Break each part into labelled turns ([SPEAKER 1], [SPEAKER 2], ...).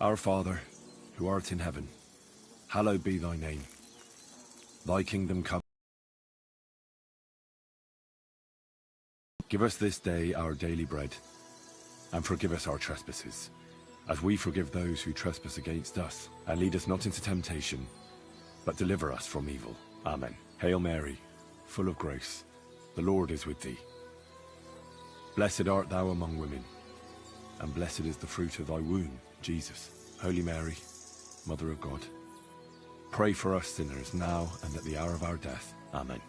[SPEAKER 1] Our Father, who art in heaven, hallowed be thy name. Thy kingdom come. Give us this day our daily bread, and forgive us our trespasses, as we forgive those who trespass against us. And lead us not into temptation, but deliver us from evil. Amen. Hail Mary, full of grace, the Lord is with thee. Blessed art thou among women, and blessed is the fruit of thy womb, Jesus. Holy Mary, Mother of God, pray for us sinners now and at the hour of our death. Amen.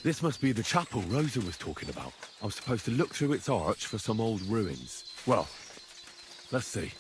[SPEAKER 1] This must be the chapel Rosa was talking about. I'm supposed to look through its arch for some old ruins. Well, let's see.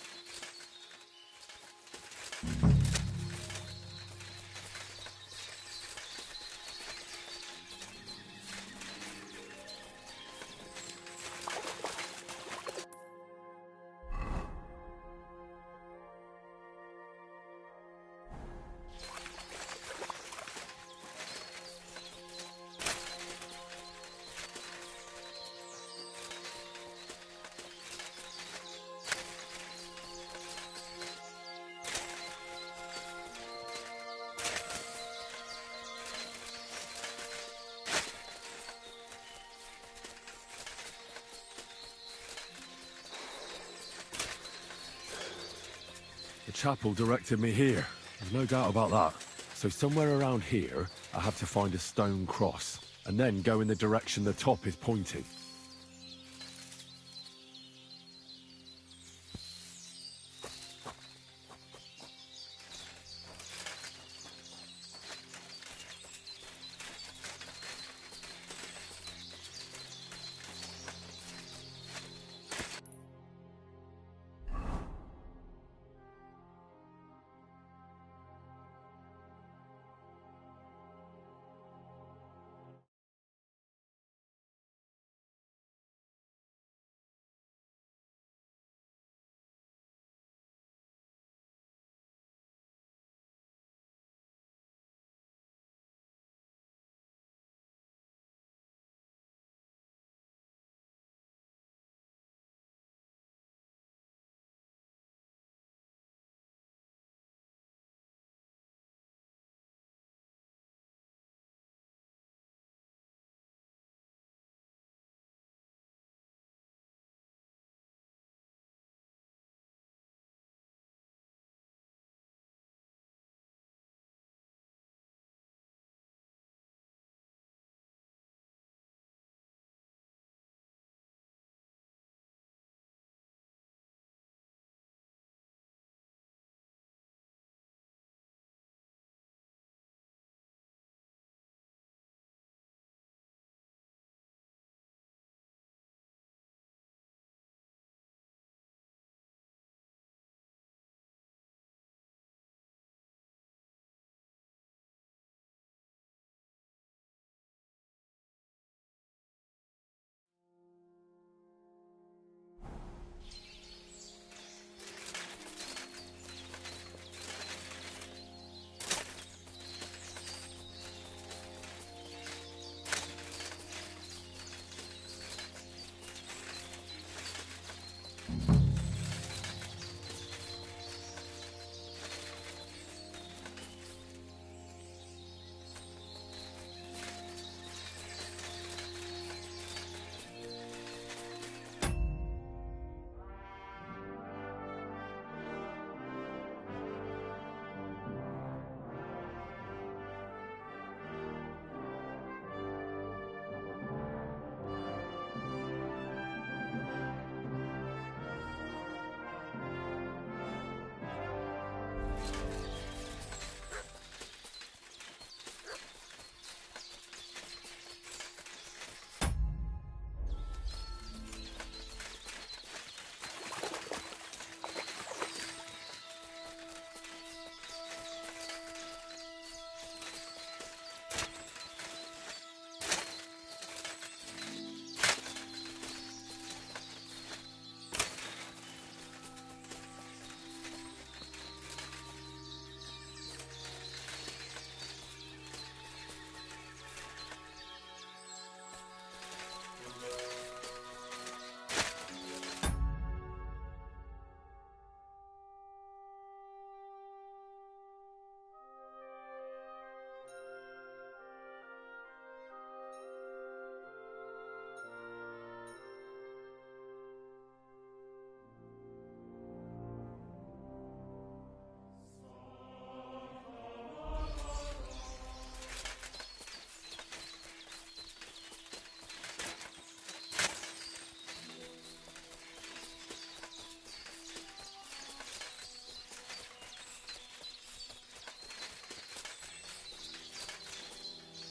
[SPEAKER 1] The chapel directed me here. There's no doubt about that. So somewhere around here, I have to find a stone cross, and then go in the direction the top is pointing.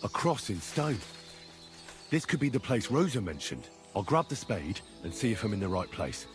[SPEAKER 1] A cross in stone. This could be the place Rosa mentioned. I'll grab the spade and see if I'm in the right place.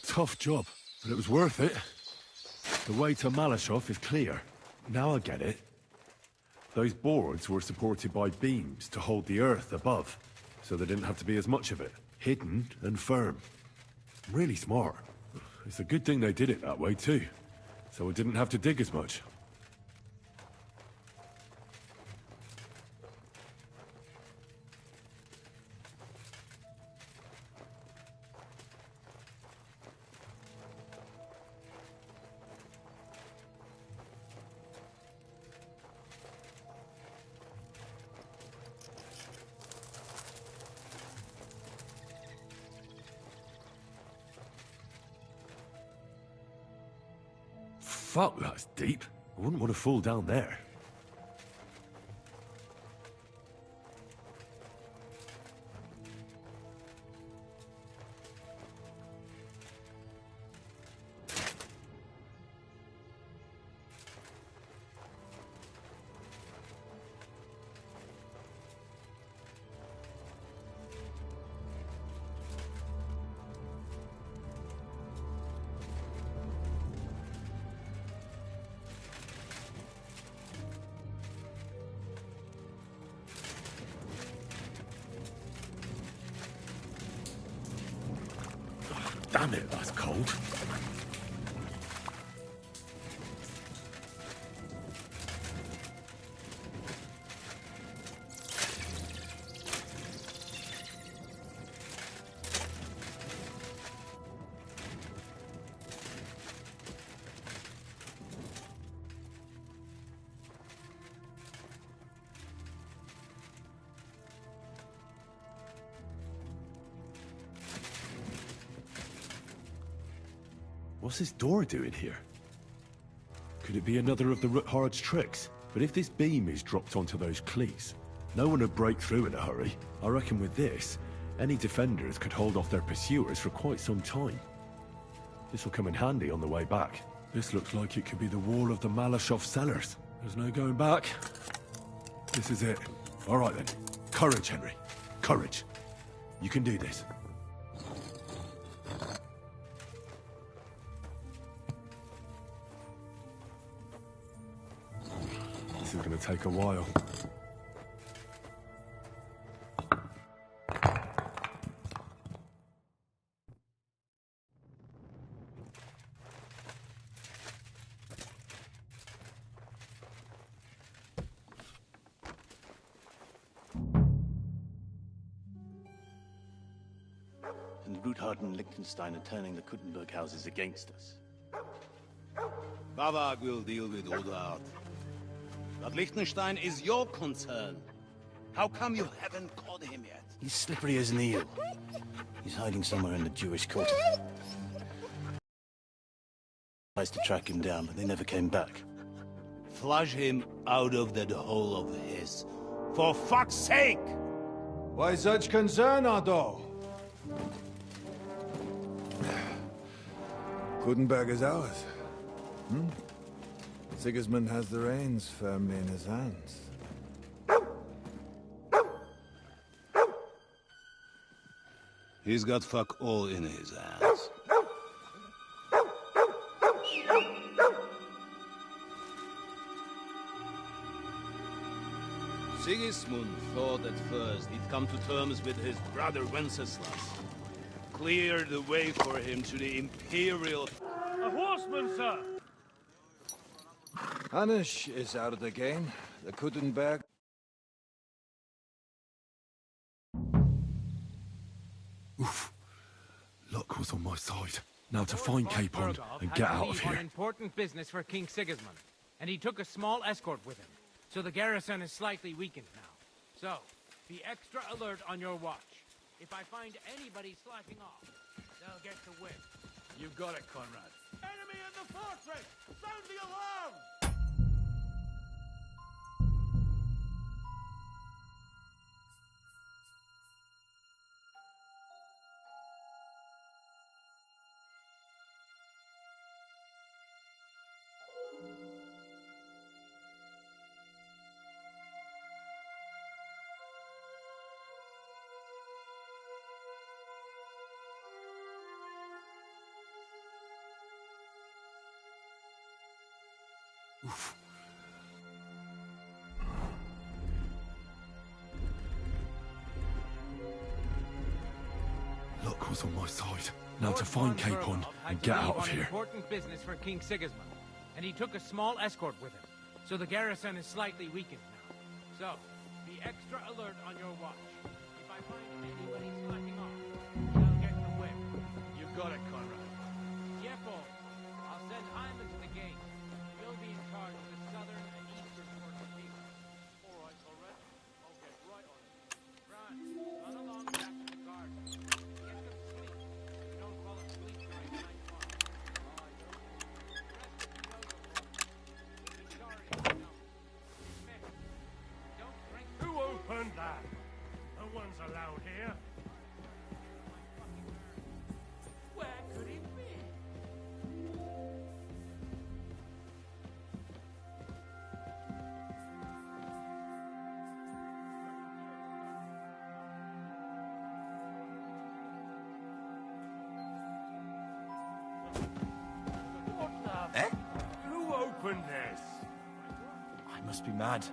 [SPEAKER 1] Tough job, but it was worth it. The way to Malashov is clear. Now I get it. Those boards were supported by beams to hold the earth above, so there didn't have to be as much of it. Hidden and firm. Really smart. It's a good thing they did it that way too, so I didn't have to dig as much. Fuck, that's deep. I wouldn't want to fall down there. Damn it, that's cold. What's this door doing here? Could it be another of the Ruthard's tricks? But if this beam is dropped onto those cleats, no one would break through in a hurry. I reckon with this, any defenders could hold off their pursuers for quite some time. This will come in handy on the way back. This looks like it could be the wall of the Malashov cellars. There's no going back. This is it. All right then. Courage, Henry. Courage. You can do this. This is going to take a while.
[SPEAKER 2] And Ruthard and Liechtenstein are turning the Kuttenberg houses against us.
[SPEAKER 3] Bavag will deal with Ruthard. But Liechtenstein is your concern. How come you haven't caught him yet?
[SPEAKER 2] He's slippery as an eel. He's hiding somewhere in the Jewish quarter. Tries to track him down, but they never came back.
[SPEAKER 3] Flush him out of that hole of his. For fuck's sake!
[SPEAKER 4] Why such concern, Otto? Kuttenberg is ours. Sigismund has the reins firmly in his hands.
[SPEAKER 3] He's got fuck all in his hands. Sigismund thought at first he'd come to terms with his brother Wenceslas. Clear the way for him to the Imperial...
[SPEAKER 5] A horseman, sir!
[SPEAKER 4] Hannisch is out of the game. The Kuttenberg...
[SPEAKER 1] Oof. Luck was on my side. Now to find Capon and get out of here.
[SPEAKER 5] On important business for King Sigismund, and he took a small escort with him. So the garrison is slightly weakened now. So, be extra alert on your watch. If I find anybody slacking off... they'll get the whip.
[SPEAKER 3] You got it, Conrad.
[SPEAKER 2] Enemy in the fortress! Sound the alarm!
[SPEAKER 1] Luck was on my side. Now to find Capon and get out of here.
[SPEAKER 5] Important business for King Sigismund, and he took a small escort with him, so the garrison is slightly weakened now. So, be extra alert on your watch. If I find anybody slacking off, they'll get the whip.
[SPEAKER 3] You got it, Conrad.
[SPEAKER 5] Yepo, I'll send Hyman to the gate. He'll be in charge of the southern and eastern fortifications. All right, Conrad. I'll get right on it. Franz, run along back to the guard. Get some sleep. You don't fall asleep during night watch. Oh, I know. The rest of you know your role. You'll be sorry if you don't. Dismissed. Don't drink.
[SPEAKER 6] Who opened that? No one's allowed here.
[SPEAKER 5] Where could it be?
[SPEAKER 6] What the?
[SPEAKER 7] Eh?
[SPEAKER 6] Who opened this?
[SPEAKER 7] I must be mad.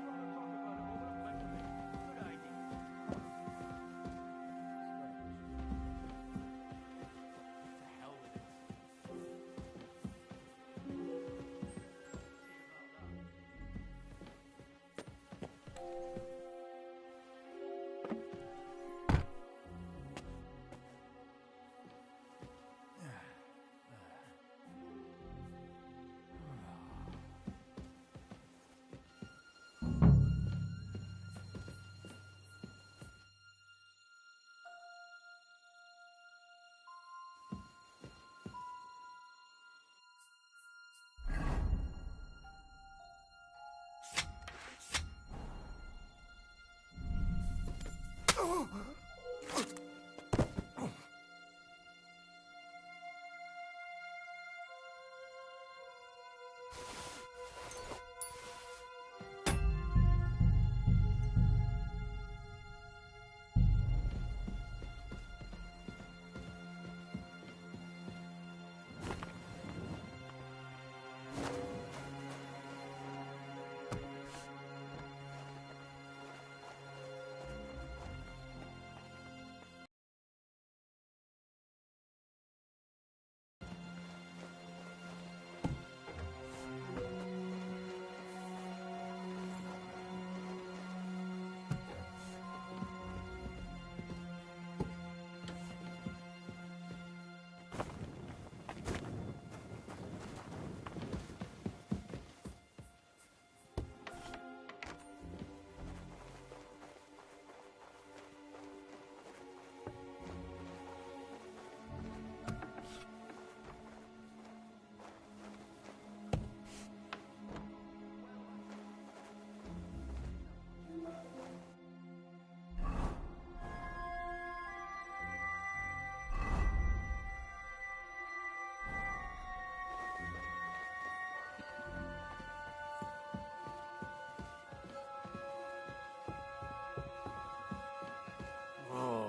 [SPEAKER 6] Oh,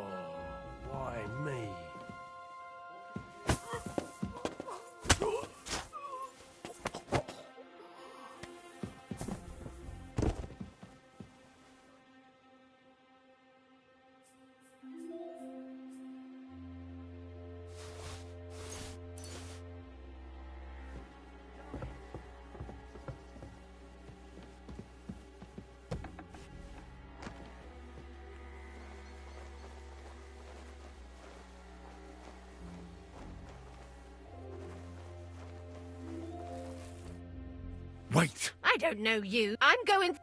[SPEAKER 6] why me?
[SPEAKER 1] Wait!
[SPEAKER 8] I don't know you. I'm going...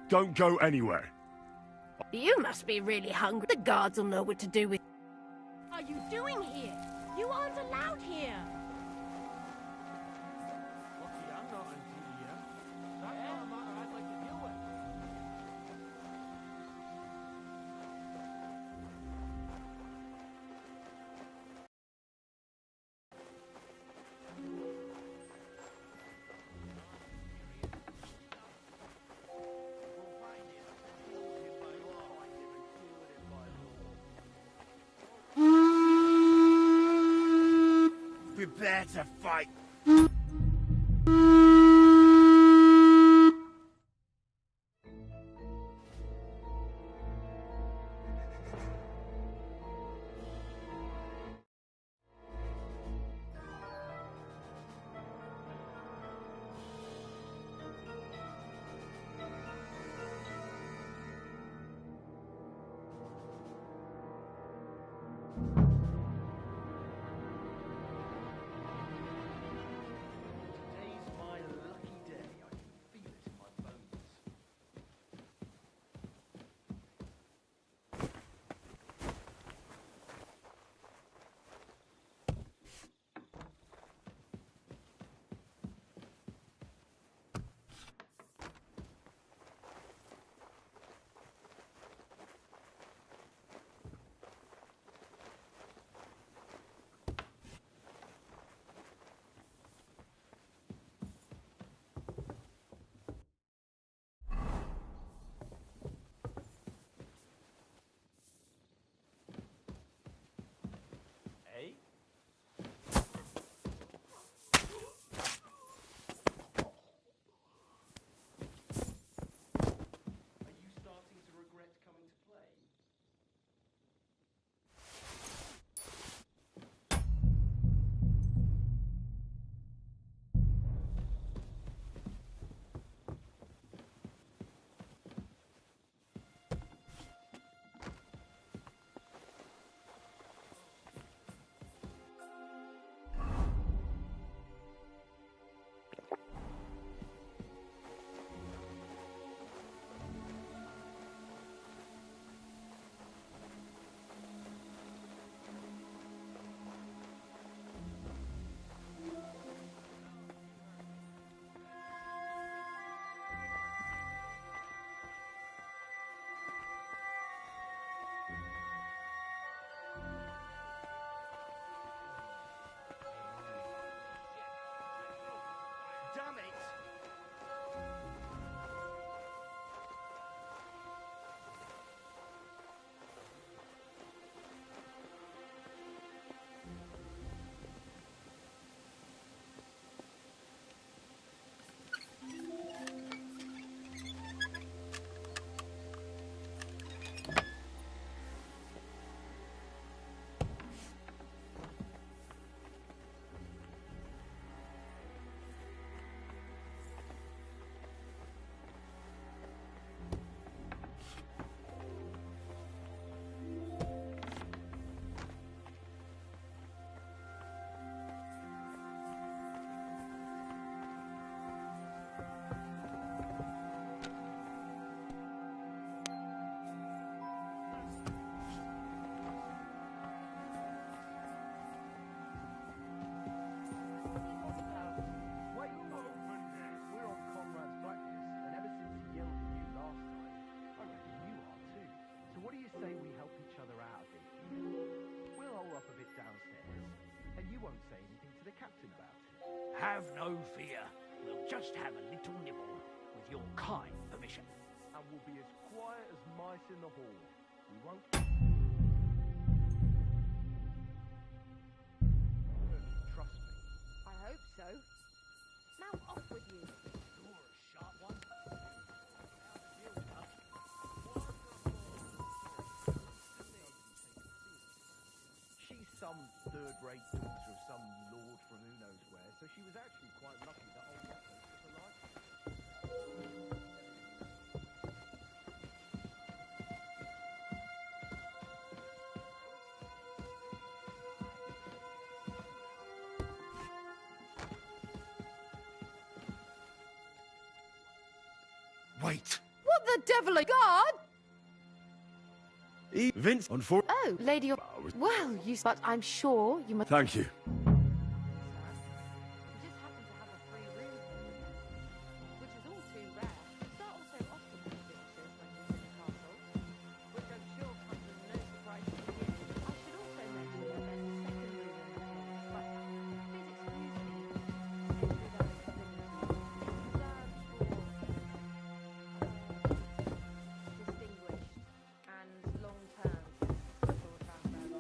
[SPEAKER 1] Don't go anywhere.
[SPEAKER 8] You must be really hungry. The guards will know what to do with...
[SPEAKER 3] prepare to fight.
[SPEAKER 5] Today's my lucky day. I can feel it in my bones. Hey? Are you starting to regret coming to play? Damn it! Wait, look! We're on Conrad's practice, and ever since he yelled at you last time, I reckon you are too. So what do you say we help each other out a bit? We'll hole up a bit downstairs, and you won't say anything to the captain about it.
[SPEAKER 9] Have no fear. We'll just have a little nibble, with your kind permission.
[SPEAKER 5] And we'll be as quiet as mice in the hall. We won't... Trust me.
[SPEAKER 8] I hope so. Now off with you.
[SPEAKER 9] You're a sharp one.
[SPEAKER 5] She's some third-rate daughter of some lord from who knows where, so she was actually quite lucky that old Otto took her life.
[SPEAKER 1] Wait!
[SPEAKER 8] What the devil are God?
[SPEAKER 1] Vince on four.
[SPEAKER 8] Oh, Lady of... Well, you... But I'm sure you must...
[SPEAKER 1] Thank you.
[SPEAKER 8] We just happen to have a free room, which is all too rare. That also often has visitors when he's in the castle, which I'm sure comes as no surprise to you. I should also mention that there's a second room in the hall, but please excuse me. Without distinguished and long-term Lord Ramberg.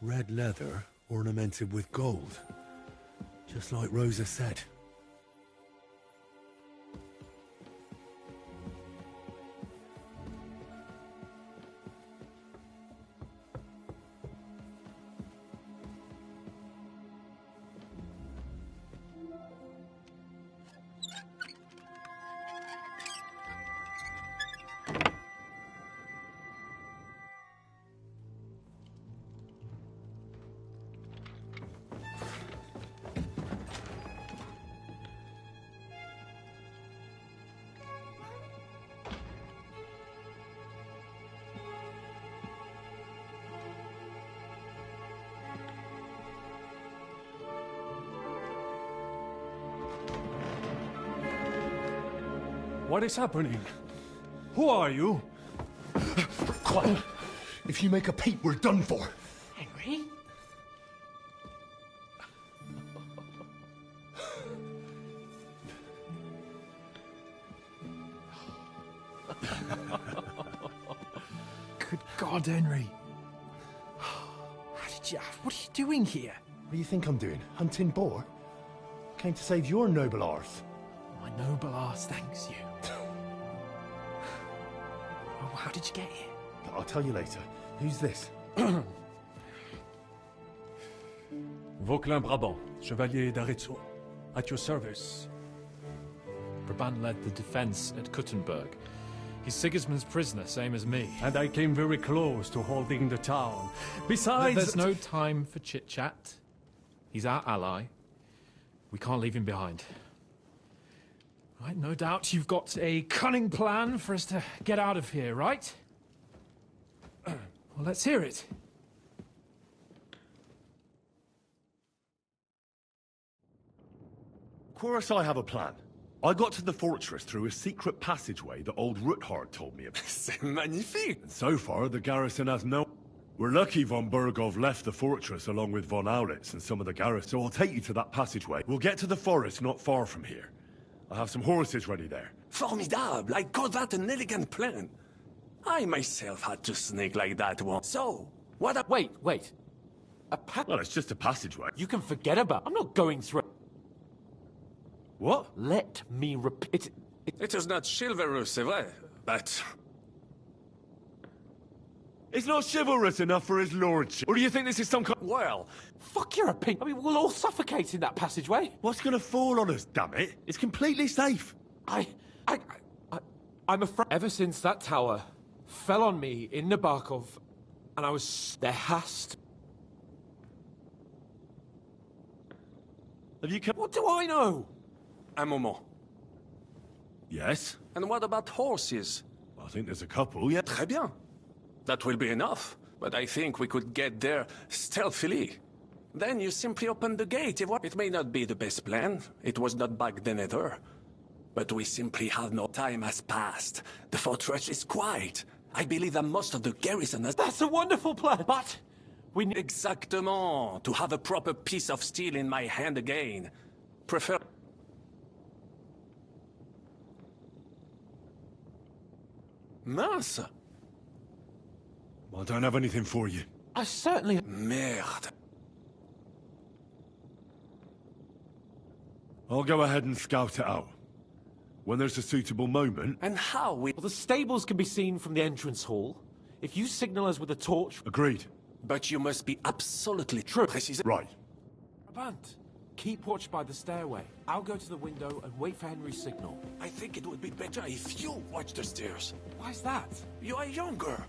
[SPEAKER 10] red leather ornamented with gold. Just like Rosa said.
[SPEAKER 6] What is happening? Who are you?
[SPEAKER 10] Quiet! If you make a peep, we're done for.
[SPEAKER 11] Henry?
[SPEAKER 7] Good God, Henry. What are you doing here?
[SPEAKER 10] What do you think I'm doing? Hunting boar? Came to save your noble arse.
[SPEAKER 7] My noble arse thanks you. Oh, how did you get here?
[SPEAKER 10] I'll tell you later. Who's this?
[SPEAKER 6] Vauquelin Brabant, Chevalier d'Aretzo. At your service.
[SPEAKER 7] Brabant led the defense at Kuttenberg. He's Sigismund's prisoner, same as me.
[SPEAKER 6] And I came very close to holding the town. Besides...
[SPEAKER 7] There's no time for chit-chat. He's our ally. We can't leave him behind. Right, no doubt you've got a cunning plan for us to get out of here, right? Well, let's hear it.
[SPEAKER 1] Of course I have a plan. I got to the fortress through a secret passageway that old Ruthard told me about. C'est magnifique! And so far, the garrison has no... We're lucky von Burgov left the fortress along with von Aulitz and some of the garrison, so I'll take you to that passageway. We'll get to the forest not far from here. I have some horses ready there.
[SPEAKER 12] Formidable! I call that an elegant plan. I myself had to sneak like that once. So, what a...
[SPEAKER 11] Wait.
[SPEAKER 1] Well, it's just a passageway.
[SPEAKER 11] You can forget about... I'm not going through...
[SPEAKER 1] What?
[SPEAKER 11] Let me repeat...
[SPEAKER 12] It is not chivalrous, c'est vrai, but...
[SPEAKER 1] It's not chivalrous enough for his lordship. Or do you think this is some kind...
[SPEAKER 12] Well...
[SPEAKER 11] Fuck your opinion. I mean, we'll all suffocate in that passageway.
[SPEAKER 1] What's gonna fall on us, damn it? It's completely safe.
[SPEAKER 11] I'm afraid... Ever since that tower fell on me in Nabokov, and I was... There has to...
[SPEAKER 1] Have you come...
[SPEAKER 11] What do I know?
[SPEAKER 12] Un moment.
[SPEAKER 1] Yes?
[SPEAKER 12] And what about horses?
[SPEAKER 1] I think there's a couple, yeah.
[SPEAKER 12] Très bien. That will be enough, but I think we could get there stealthily. Then you simply open the gate. It may not be the best plan. It was not back then either. But we simply have no time has passed. The fortress is quiet. I believe that most of the garrison has...
[SPEAKER 11] That's a wonderful plan, but... We need...
[SPEAKER 12] Exactement. To have a proper piece of steel in my hand again. Prefer... Mince!
[SPEAKER 1] I don't have anything for you.
[SPEAKER 11] I certainly...
[SPEAKER 12] Merde.
[SPEAKER 1] I'll go ahead and scout it out. When there's a suitable moment...
[SPEAKER 12] And how we...
[SPEAKER 11] Well, the stables can be seen from the entrance hall. If you signal us with a torch...
[SPEAKER 1] Agreed.
[SPEAKER 12] But you must be absolutely true.
[SPEAKER 1] Right.
[SPEAKER 11] Brabant, keep watch by the stairway. I'll go to the window and wait for Henry's signal.
[SPEAKER 12] I think it would be better if you watch the stairs.
[SPEAKER 11] Why's that?
[SPEAKER 12] You are younger.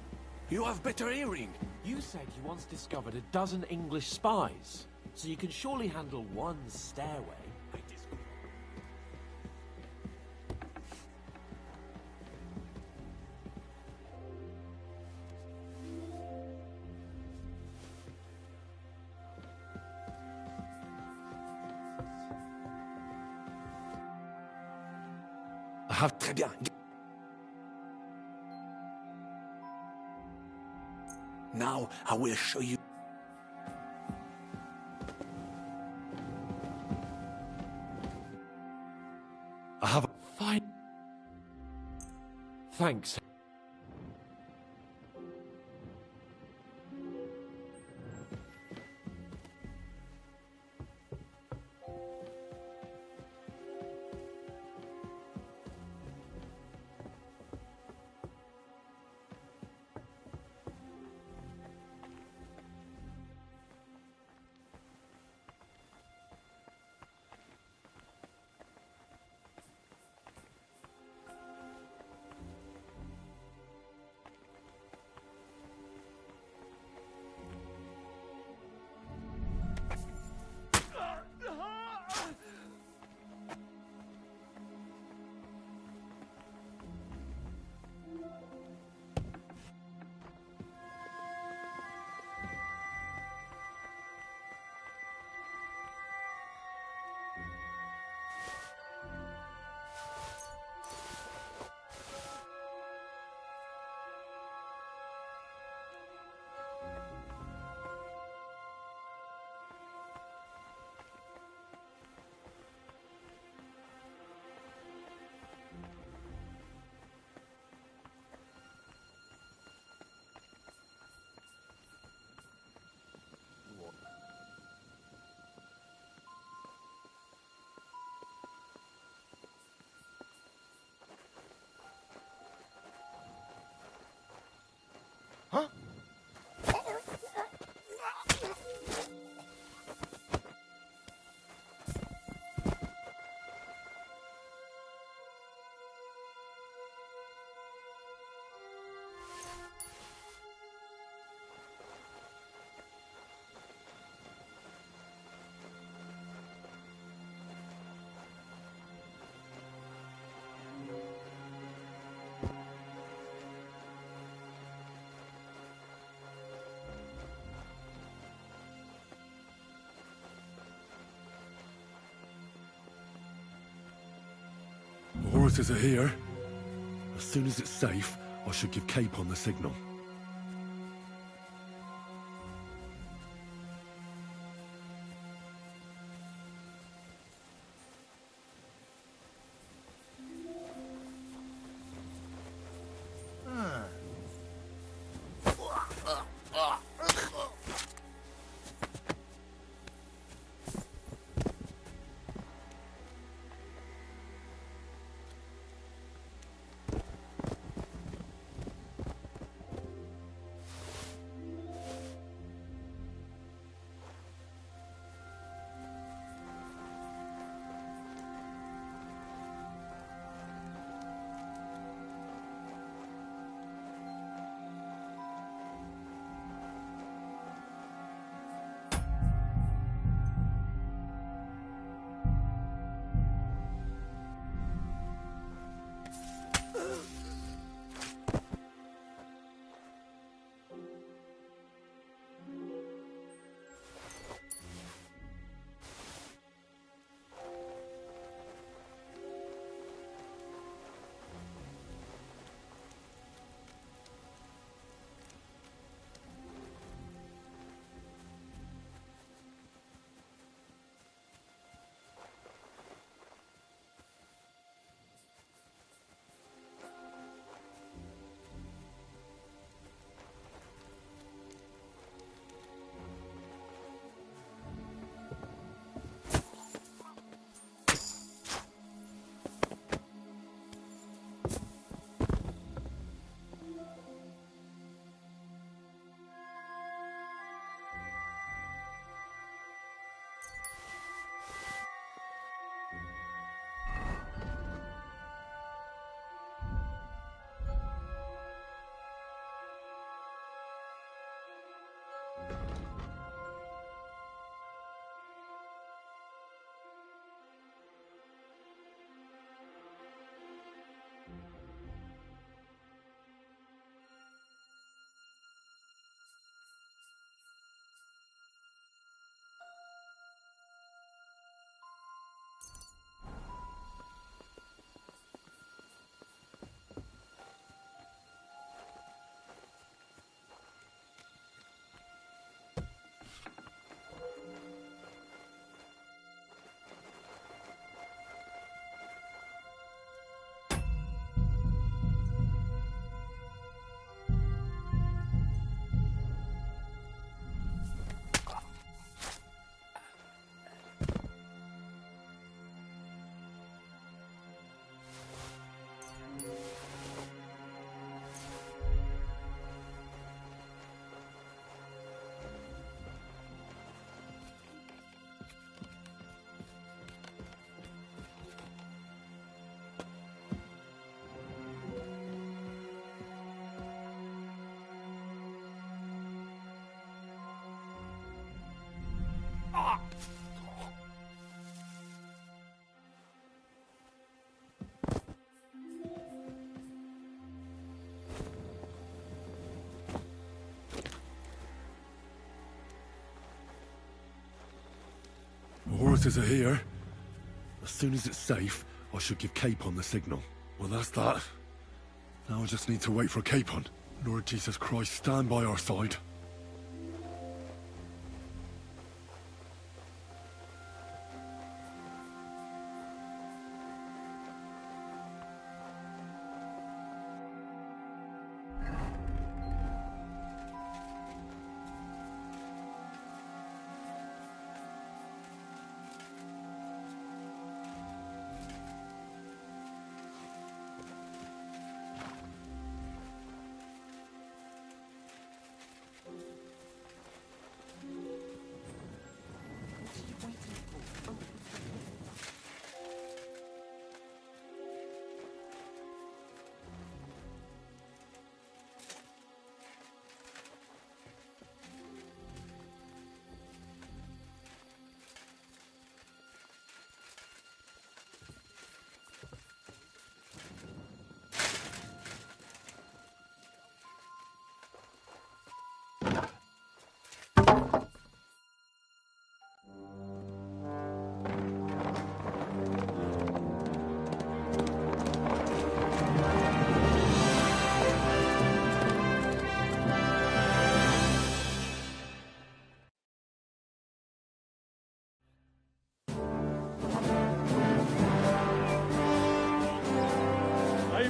[SPEAKER 12] You have better hearing.
[SPEAKER 11] You said you once discovered a dozen English spies. So you can surely handle one stairway.
[SPEAKER 12] Très bien. Now, I will show you.
[SPEAKER 1] I have...
[SPEAKER 11] Fine. Thanks.
[SPEAKER 1] Horses are here. As soon as it's safe, I should give Cape on the signal. Horses are here. As soon as it's safe, I should give Cape on the signal. Well, that's that. Now I just need to wait for Capon. Lord Jesus Christ, stand by our side.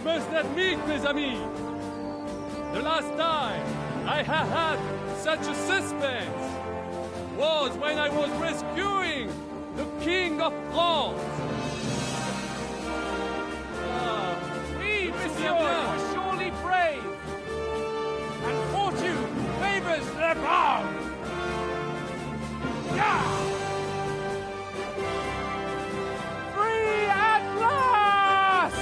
[SPEAKER 11] must admit, mes amis, the last time I had such a suspense was when I was rescuing the King of France.
[SPEAKER 5] Oui, monsieur, we're surely brave. And fortune favors the brave. Yeah! Free at last!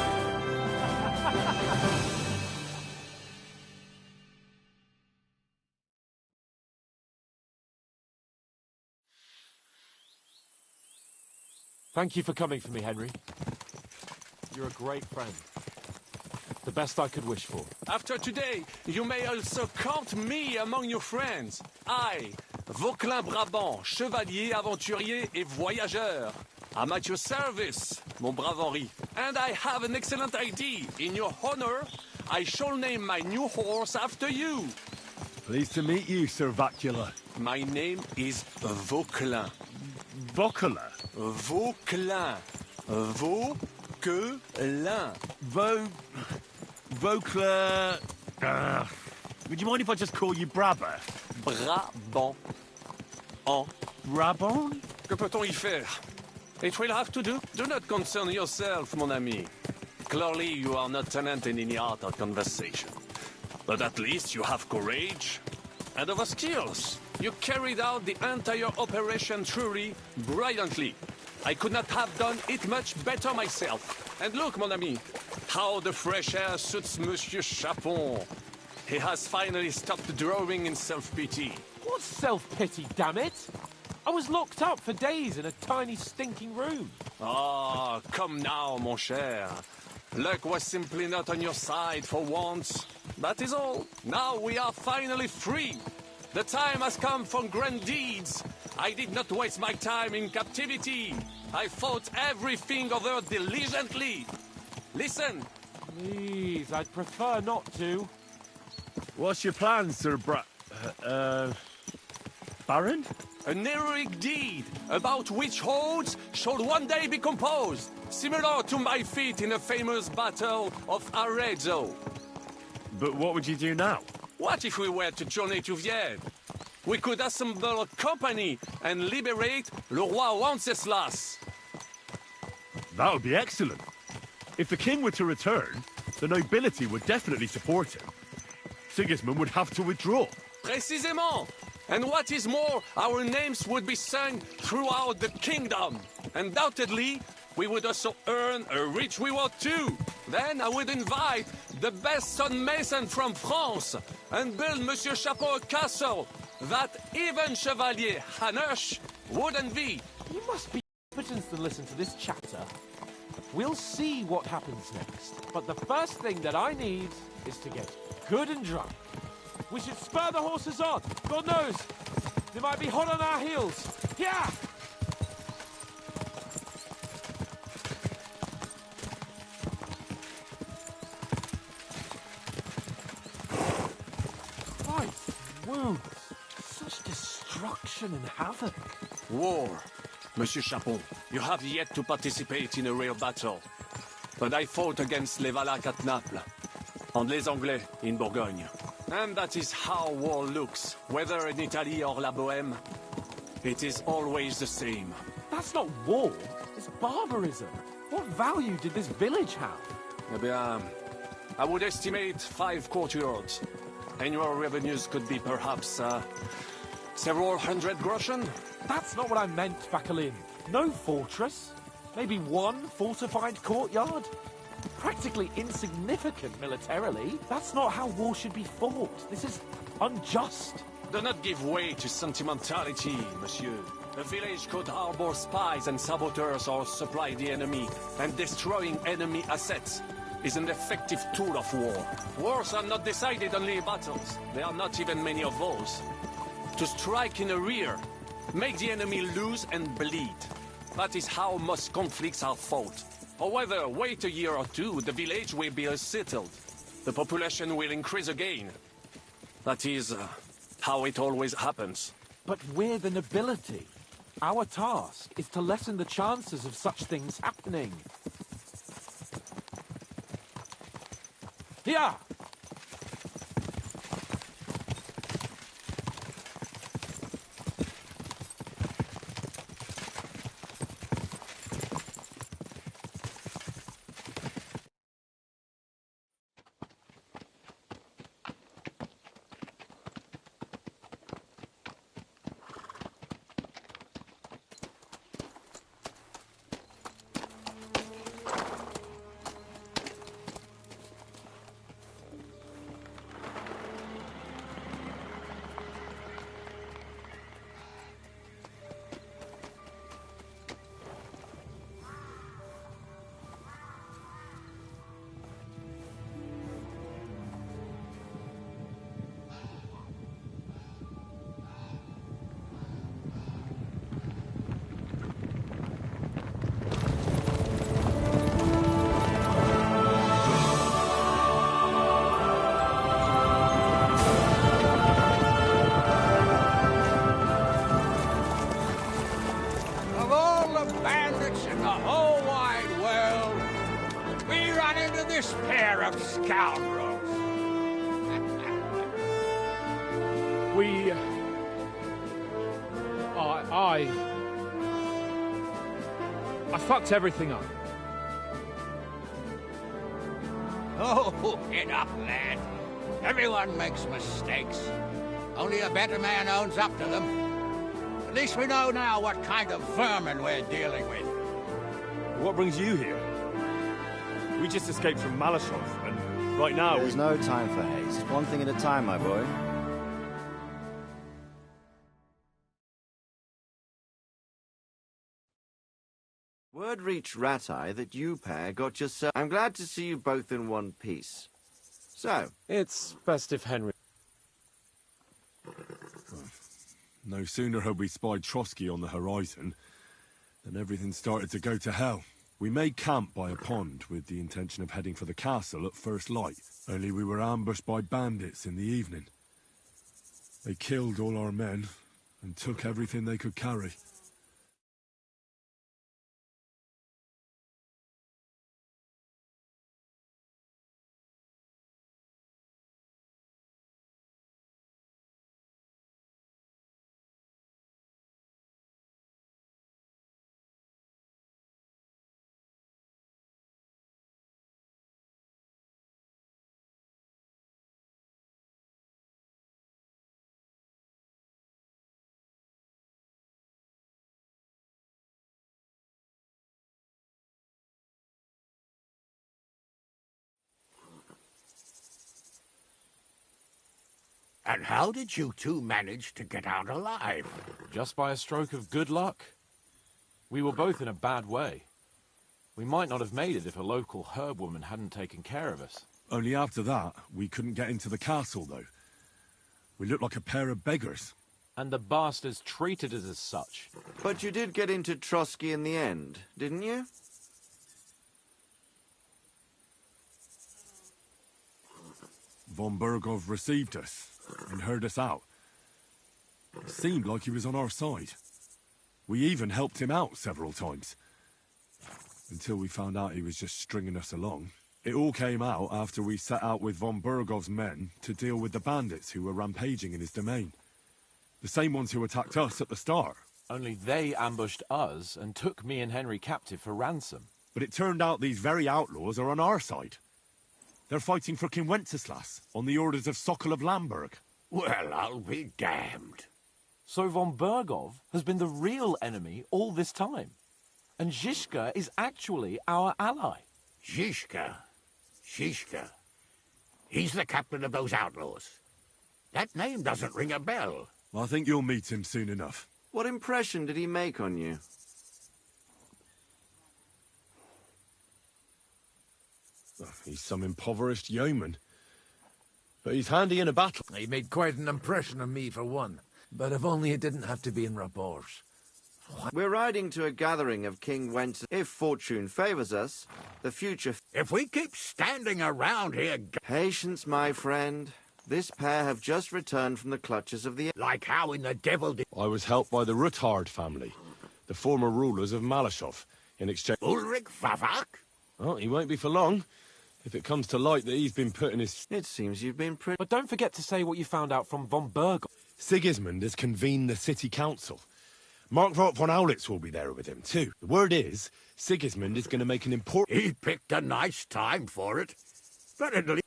[SPEAKER 11] Thank you for coming for me, Henry. You're a great friend. The best I could wish for.
[SPEAKER 12] After today, you may also count me among your friends. I, Vauquelin Brabant, chevalier, aventurier et voyageur. I'm at your service, mon brave Henri. And I have an excellent idea. In your honor, I shall name my new horse after you.
[SPEAKER 1] Pleased to meet you, Sir Vacula.
[SPEAKER 12] My name is Vauquelin.
[SPEAKER 1] Vauquelin?
[SPEAKER 12] Vauquelin. Vauquelin.
[SPEAKER 1] Vauquelin... would you mind if I just call you Brabber?
[SPEAKER 12] Brabant. En.
[SPEAKER 1] Brabant?
[SPEAKER 12] Que peut-on y faire? It will have to do. Do not concern yourself, mon ami. Clearly, you are not tenant in any art or conversation. But at least you have courage and other skills. You carried out the entire operation truly brilliantly. I could not have done it much better myself. And look, mon ami, how the fresh air suits Monsieur Chapon. He has finally stopped drawing in self-pity.
[SPEAKER 11] What self-pity, damn it? I was locked up for days in a tiny stinking room.
[SPEAKER 12] Ah, come now, mon cher. Luck was simply not on your side for once. That is all. Now we are finally free. The time has come for grand deeds. I did not waste my time in captivity. I fought everything over diligently. Listen.
[SPEAKER 11] Please, I'd prefer not to.
[SPEAKER 1] What's your plan, Sir Baron?
[SPEAKER 12] An heroic deed, about which odes shall one day be composed, similar to my feat in the famous Battle of Arezzo.
[SPEAKER 1] But what would you do now?
[SPEAKER 12] What if we were to journey to Vienne? We could assemble a company and liberate Le Roi Wenceslas.
[SPEAKER 1] That would be excellent. If the king were to return, the nobility would definitely support him. Sigismund would have to withdraw.
[SPEAKER 12] Précisément! And what is more, our names would be sung throughout the kingdom. Undoubtedly, we would also earn a rich reward too. Then I would invite the best stonemason from France and build Monsieur Chapeau a castle that even Chevalier Hanush would envy.
[SPEAKER 11] You must be impotents to listen to this chatter. We'll see what happens next. But the first thing that I need is to get good and drunk. We should spur the horses on. God knows, they might be hot on our heels. Yeah! Christ, wounds. Such destruction and havoc.
[SPEAKER 12] War. Monsieur Chapon, you have yet to participate in a real battle. But I fought against les Valaques at Naples, and les Anglais in Bourgogne. And that is how war looks, whether in Italy or La Bohème. It is always the same.
[SPEAKER 11] That's not war, it's barbarism. What value did this village have?
[SPEAKER 12] Eh bien, I would estimate 5 courtyards. Annual revenues could be perhaps, several hundred groschen.
[SPEAKER 11] That's not what I meant, Vachelin. No fortress. Maybe one fortified courtyard. Practically insignificant militarily. That's not how war should be fought. This is unjust.
[SPEAKER 12] Do not give way to sentimentality, monsieur. A village could harbor spies and saboteurs or supply the enemy, and destroying enemy assets is an effective tool of war. Wars are not decided only in battles. There are not even many of those. To strike in the rear, make the enemy lose and bleed. That is how most conflicts are fought. However, wait a year or two, the village will be settled. The population will increase again. That is how it always happens.
[SPEAKER 11] But we're the nobility. Our task is to lessen the chances of such things happening. Here!
[SPEAKER 9] Of all the bandits in the whole wide world, we run into this pair of scoundrels.
[SPEAKER 7] We... I fucked everything up.
[SPEAKER 9] Oh, get up, lad. Everyone makes mistakes. Only a better man owns up to them. At least we know now what kind of vermin we're dealing with.
[SPEAKER 13] What brings you here? We just escaped from Malashov, and right now
[SPEAKER 14] There's no time for haste. One thing at a time, my boy. Word reached Rat-Eye that you pair got yourself... I'm glad to see you both in one piece. So...
[SPEAKER 11] It's best if Henry...
[SPEAKER 1] No sooner had we spied Trotsky on the horizon than everything started to go to hell. We made camp by a pond with the intention of heading for the castle at first light, only we were ambushed by bandits in the evening. They killed all our men and took everything they could carry.
[SPEAKER 9] And how did you two manage to get out alive?
[SPEAKER 11] Just by a stroke of good luck. We were both in a bad way. We might not have made it if a local herb woman hadn't taken care of us.
[SPEAKER 1] Only after that, we couldn't get into the castle, though. We looked like a pair of beggars.
[SPEAKER 11] And the bastards treated us as such.
[SPEAKER 14] But you did get into Trotsky in the end, didn't you?
[SPEAKER 1] Von Bergov received us and heard us out. It seemed like he was on our side. We even helped him out several times. Until we found out he was just stringing us along. It all came out after we set out with Von Bergov's men to deal with the bandits who were rampaging in his domain. The same ones who attacked us at the start.
[SPEAKER 11] Only they ambushed us and took me and Henry captive for ransom.
[SPEAKER 1] But it turned out these very outlaws are on our side. They're fighting for King Wenceslas on the orders of Sokol of Lamberg.
[SPEAKER 9] Well, I'll be damned.
[SPEAKER 11] So Von Bergov has been the real enemy all this time. And Zhishka is actually our ally.
[SPEAKER 9] Zhishka? Zhishka? He's the captain of those outlaws. That name doesn't ring a bell.
[SPEAKER 1] I think you'll meet him soon enough.
[SPEAKER 14] What impression did he make on you?
[SPEAKER 1] He's some impoverished yeoman. But he's handy in a battle.
[SPEAKER 15] He made quite an impression on me, for one. But if only it didn't have to be in rapport.
[SPEAKER 14] We're riding to a gathering of King Wenceslas. If fortune favors us, the future...
[SPEAKER 9] If we keep standing around here...
[SPEAKER 14] Patience, my friend. This pair have just returned from the clutches of the...
[SPEAKER 9] Like how in the devil did...
[SPEAKER 1] I was helped by the Ruthard family, the former rulers of Malashov, in exchange...
[SPEAKER 9] Ulrich Favak?
[SPEAKER 1] Well, he won't be for long. if it comes to light that he's been put in his...
[SPEAKER 14] It seems you've been pretty...
[SPEAKER 11] But don't forget to say what you found out from von Berg.
[SPEAKER 1] Sigismund has convened the city council. Mark von Aulitz will be there with him, too. The word is, Sigismund is going to make an important...
[SPEAKER 9] He picked a nice time for it. But at least...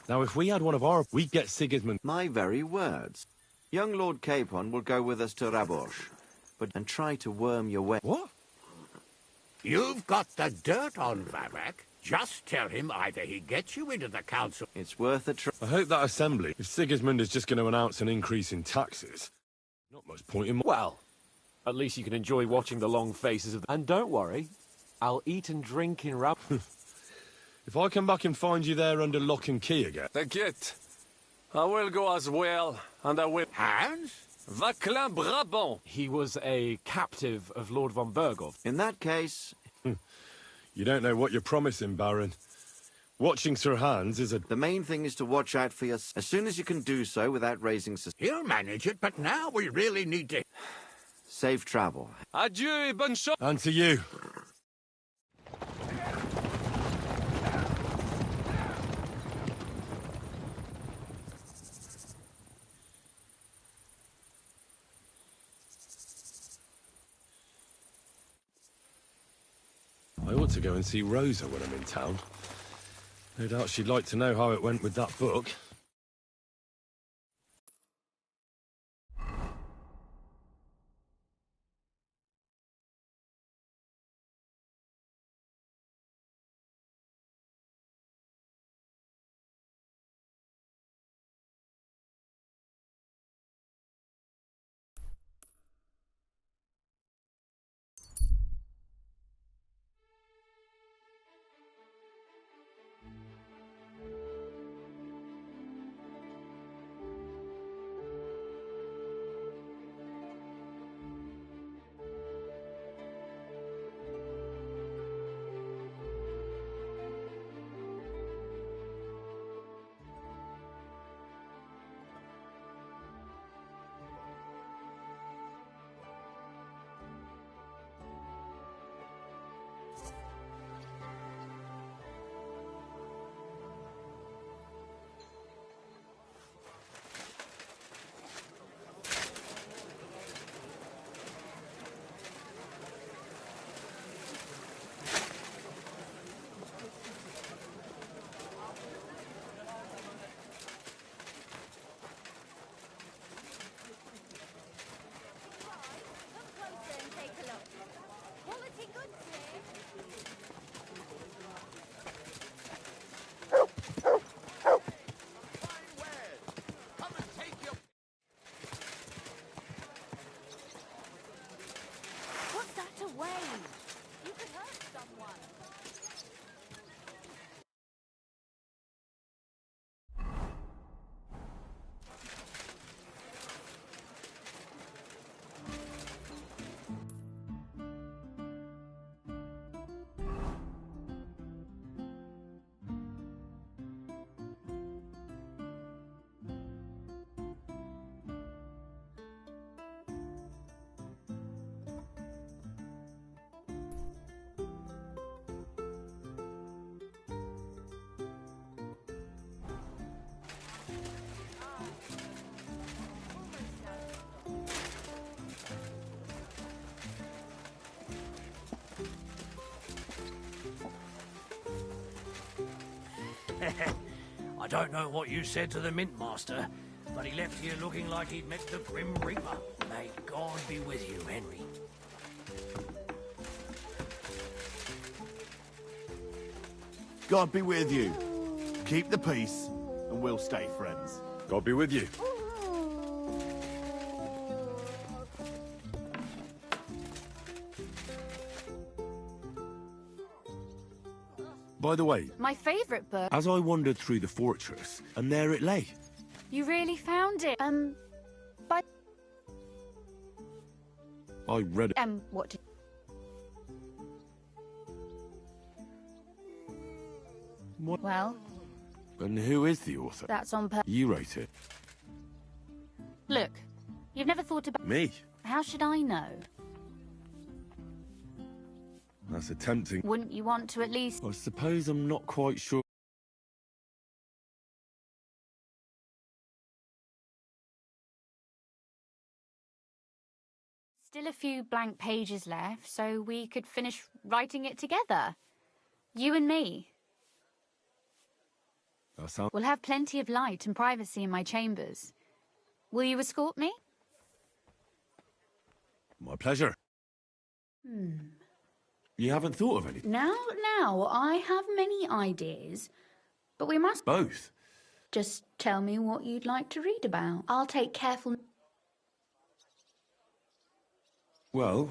[SPEAKER 1] Now, if we had one of our... we'd get Sigismund...
[SPEAKER 14] My very words. Young Lord Capon will go with us to Raborsch, and try to worm your way...
[SPEAKER 1] What?
[SPEAKER 9] You've got the dirt on Vavak. Just tell him either he gets you into the council...
[SPEAKER 14] It's worth a try.
[SPEAKER 1] I hope that assembly, if Sigismund is just going to announce an increase in taxes, not much point in...
[SPEAKER 11] Well, at least you can enjoy watching the long faces of... And don't worry, I'll eat and drink in Rab...
[SPEAKER 1] If I come back and find you there under lock and key again...
[SPEAKER 12] T'inquiète. I will go as well, and I will...
[SPEAKER 9] Hans?
[SPEAKER 12] Vaclin Brabant.
[SPEAKER 11] He was a captive of Lord von Bergov.
[SPEAKER 14] In that case...
[SPEAKER 1] You don't know what you're promising, Baron. Watching Sir Hans is a...
[SPEAKER 14] The main thing is to watch out for your... As soon as you can do so without raising suspicion...
[SPEAKER 9] He'll manage it, but now we really need to...
[SPEAKER 14] Safe travel.
[SPEAKER 12] Adieu et bonne chance.
[SPEAKER 1] And to you. I ought to go and see Rosa when I'm in town. No doubt she'd like to know how it went with that book.
[SPEAKER 16] I don't know what you said to the Mint Master, but he left here looking like he'd met the Grim Reaper. May God be with you, Henry.
[SPEAKER 2] God be with you. Keep the peace, and we'll stay friends.
[SPEAKER 1] God be with you. By the way,
[SPEAKER 8] My favourite book.
[SPEAKER 1] as I wandered through the fortress, and there it lay.
[SPEAKER 8] You really found it? But...
[SPEAKER 1] I read it.
[SPEAKER 8] What did...
[SPEAKER 1] What?
[SPEAKER 8] Well,
[SPEAKER 1] And who is the author?
[SPEAKER 8] that's on purpose.
[SPEAKER 1] You wrote it.
[SPEAKER 8] Look, you've never thought about...
[SPEAKER 1] Me?
[SPEAKER 8] How should I know?
[SPEAKER 1] That's a tempting...
[SPEAKER 8] Wouldn't you want to at least...
[SPEAKER 1] I suppose I'm not quite sure...
[SPEAKER 8] Still a few blank pages left, so we could finish writing it together. You and me.
[SPEAKER 1] That sounds...
[SPEAKER 8] We'll have plenty of light and privacy in my chambers. Will you escort me?
[SPEAKER 1] My pleasure. You haven't thought of anything?
[SPEAKER 8] Now, I have many ideas, but we must...
[SPEAKER 1] Both?
[SPEAKER 8] Just tell me what you'd like to read about. I'll take careful...
[SPEAKER 1] Well,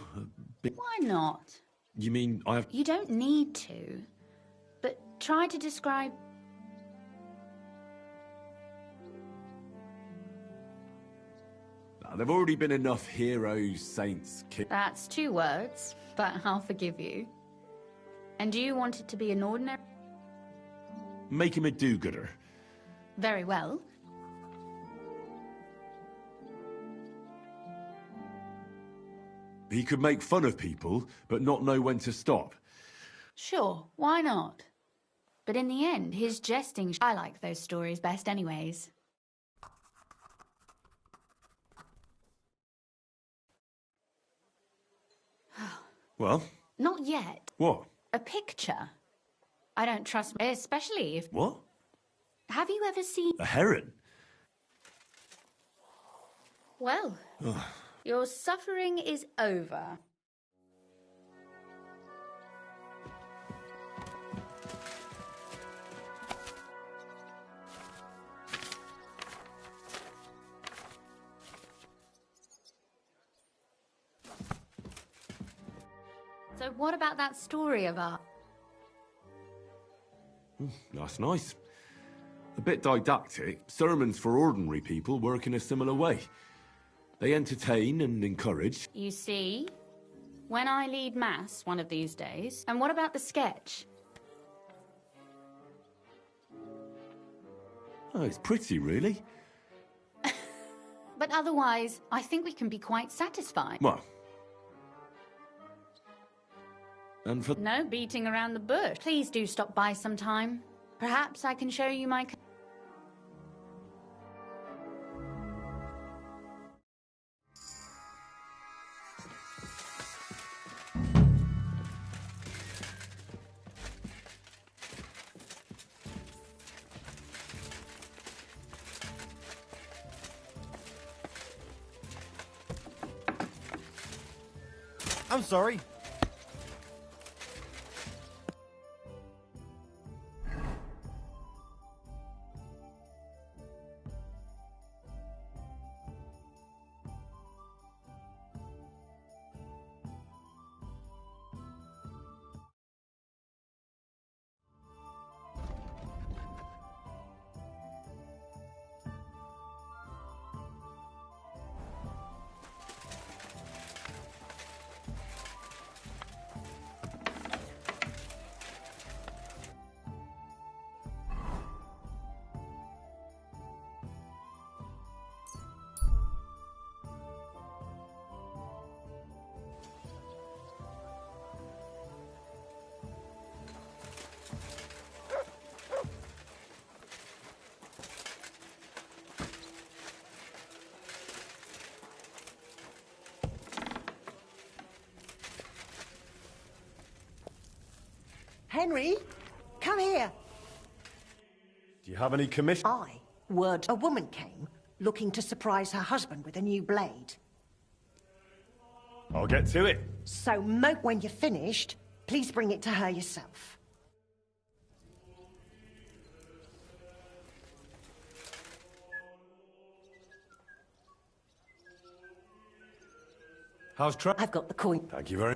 [SPEAKER 8] Why not?
[SPEAKER 1] you mean I have...
[SPEAKER 8] You don't need to, but try to describe...
[SPEAKER 1] There've already been enough heroes, saints,
[SPEAKER 8] That's 2 words, but I'll forgive you. And do you want it to be an ordinary...
[SPEAKER 1] Make him a do-gooder.
[SPEAKER 8] Very well.
[SPEAKER 1] He could make fun of people, but not know when to stop.
[SPEAKER 8] Sure, why not? But in the end, his jesting... I like those stories best anyways.
[SPEAKER 1] Well?
[SPEAKER 8] Not yet.
[SPEAKER 1] What?
[SPEAKER 8] A picture. I don't trust... Especially if...
[SPEAKER 1] What?
[SPEAKER 8] Have you ever seen...
[SPEAKER 1] A heron?
[SPEAKER 8] Well, your suffering is over. So what about that story of our...
[SPEAKER 1] That's nice. A bit didactic. Sermons for ordinary people work in a similar way. They entertain and encourage.
[SPEAKER 8] You see, when I lead mass one of these days... And what about the sketch?
[SPEAKER 1] Oh, it's pretty, really.
[SPEAKER 8] But otherwise, I think we can be quite satisfied.
[SPEAKER 1] Well. And for...
[SPEAKER 8] No beating around the bush. Please do stop by sometime. Perhaps I can show you my...
[SPEAKER 13] I'm sorry.
[SPEAKER 17] Henry, come here.
[SPEAKER 13] Do you have any commission?
[SPEAKER 17] Word a woman came, looking to surprise her husband with a new blade.
[SPEAKER 13] I'll get to it.
[SPEAKER 17] So, Moat, when you're finished, please bring it to her yourself.
[SPEAKER 13] How's Trent?
[SPEAKER 17] I've got the coin.
[SPEAKER 1] Thank you very...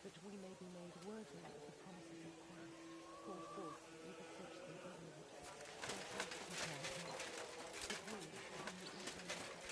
[SPEAKER 8] that we may be made worthy of the promises of Christ. Call forth, we beseech thee, O Lord, for haste with my head, that we, whom the Israelites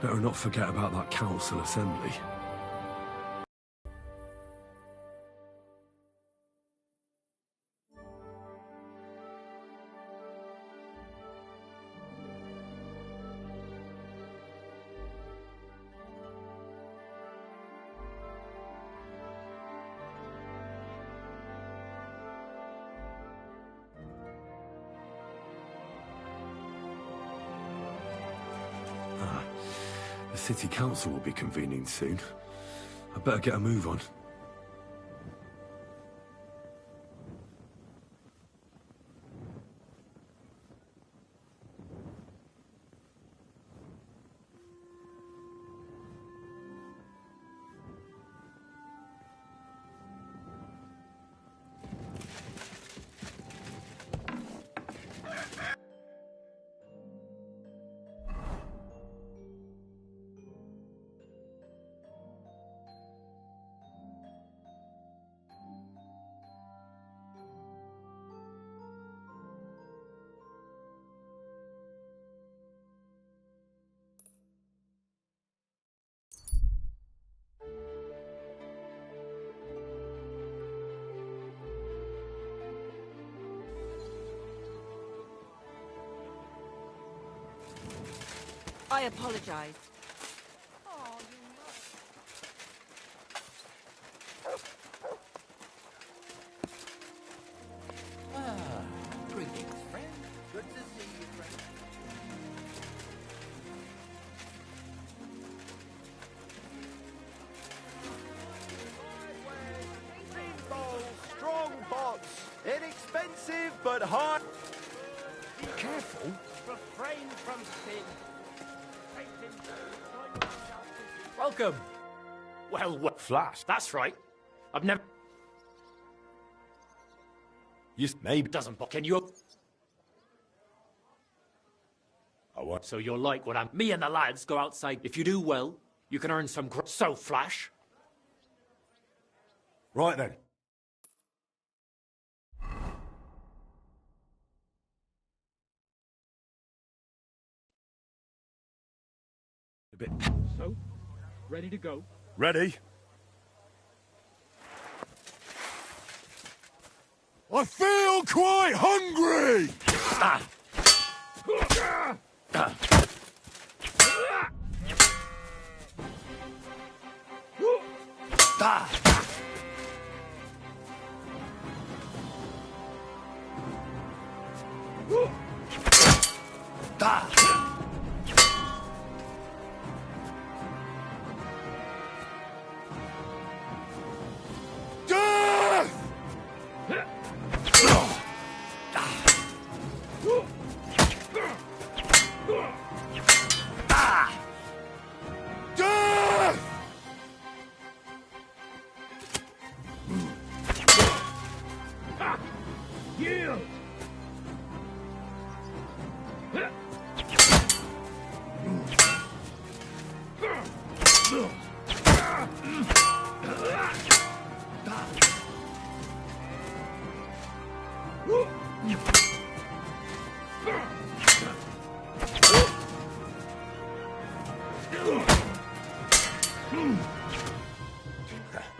[SPEAKER 10] Better not forget about that council assembly. The city council will be convening soon. I better get a move on.
[SPEAKER 8] I apologize.
[SPEAKER 16] Greetings, friend. Good to see you, friend.
[SPEAKER 2] Strong bots. Inexpensive, but hard.
[SPEAKER 16] Be careful.
[SPEAKER 5] Refrain from sin.
[SPEAKER 11] Welcome. Well, what Flash? That's right. I've never.
[SPEAKER 13] Yes, maybe.
[SPEAKER 11] Doesn't book. Can you?
[SPEAKER 13] Oh, what?
[SPEAKER 11] So you're like what I'm. Me and the lads go outside. If you do well, you can earn some. So Flash.
[SPEAKER 13] Right then.
[SPEAKER 1] A bit.
[SPEAKER 11] So, ready to go.
[SPEAKER 13] Ready? I feel quite hungry!
[SPEAKER 11] Ah.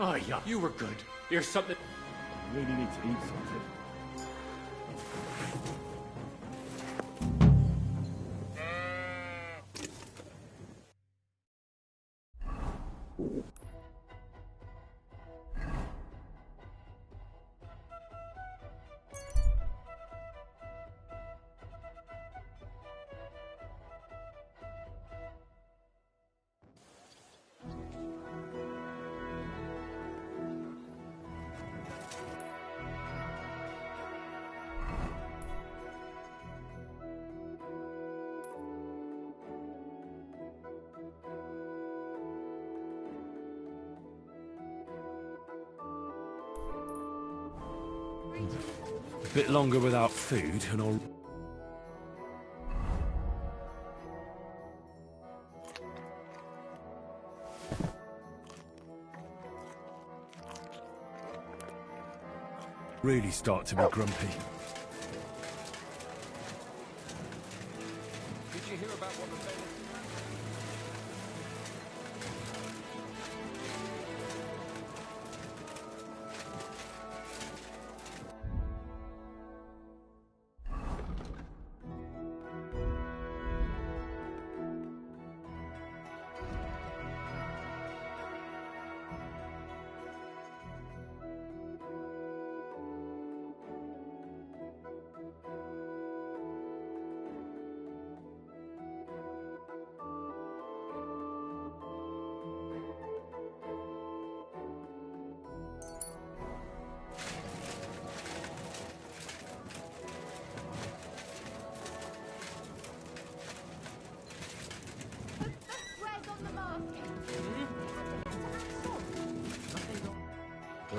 [SPEAKER 11] Oh, yeah, you were good. Here's something.
[SPEAKER 13] I really need to eat something.
[SPEAKER 10] A bit longer without food and I'll... really start to be grumpy.
[SPEAKER 5] Did you hear about what the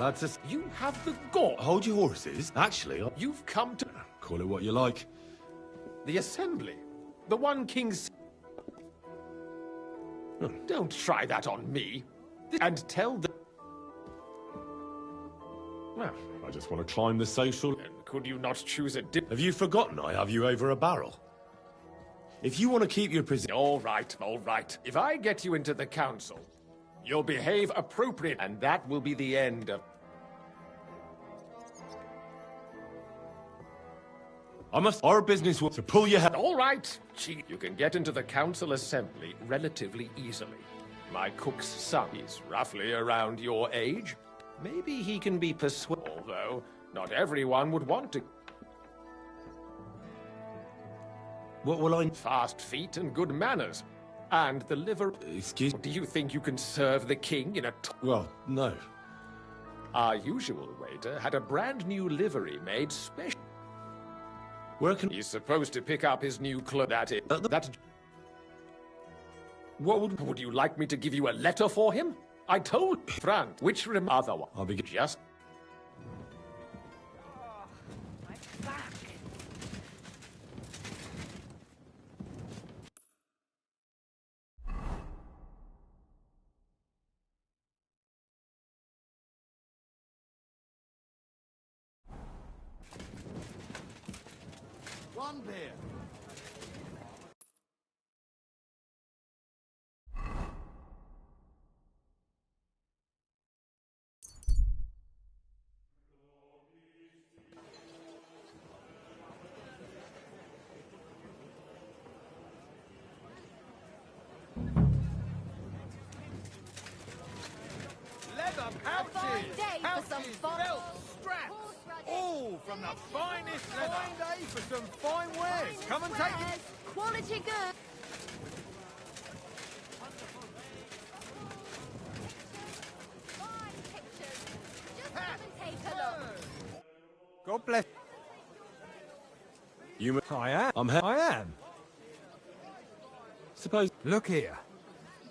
[SPEAKER 13] had to... You have the gall. Hold your horses. Actually, you've come to...
[SPEAKER 1] Call it what you like.
[SPEAKER 11] The Assembly. The one King's... Don't try that on me. And tell the...
[SPEAKER 13] Well, I just want to climb the social... Could you not choose a dip? Have you forgotten I have you over a barrel? If you want to keep your position... All right, all right. If I get you into the council, you'll behave appropriately, and that will be the end of... Our business was to pull your head... All right. Gee, you can get into the council assembly relatively easily. My cook's son is roughly around your age. Maybe he can be persuaded, although not everyone would want to. What will I... Fast feet and good manners. And the liver... Excuse... Do you think you can serve the king in a... Well, no. Our usual waiter had a brand new livery made special. Where can... He's supposed to pick up his new clothes. That... What would you like me to give you a letter for him? I told Fran, which other one? I'll be just...
[SPEAKER 2] One beer.
[SPEAKER 6] Leather pouches! Pouches, belts, straps! All from the finest leather! Fine day for some fine wares! Come and take it!
[SPEAKER 8] Quality good.
[SPEAKER 15] God bless.
[SPEAKER 1] You...
[SPEAKER 15] I am. I am.
[SPEAKER 1] Suppose...
[SPEAKER 15] Look here.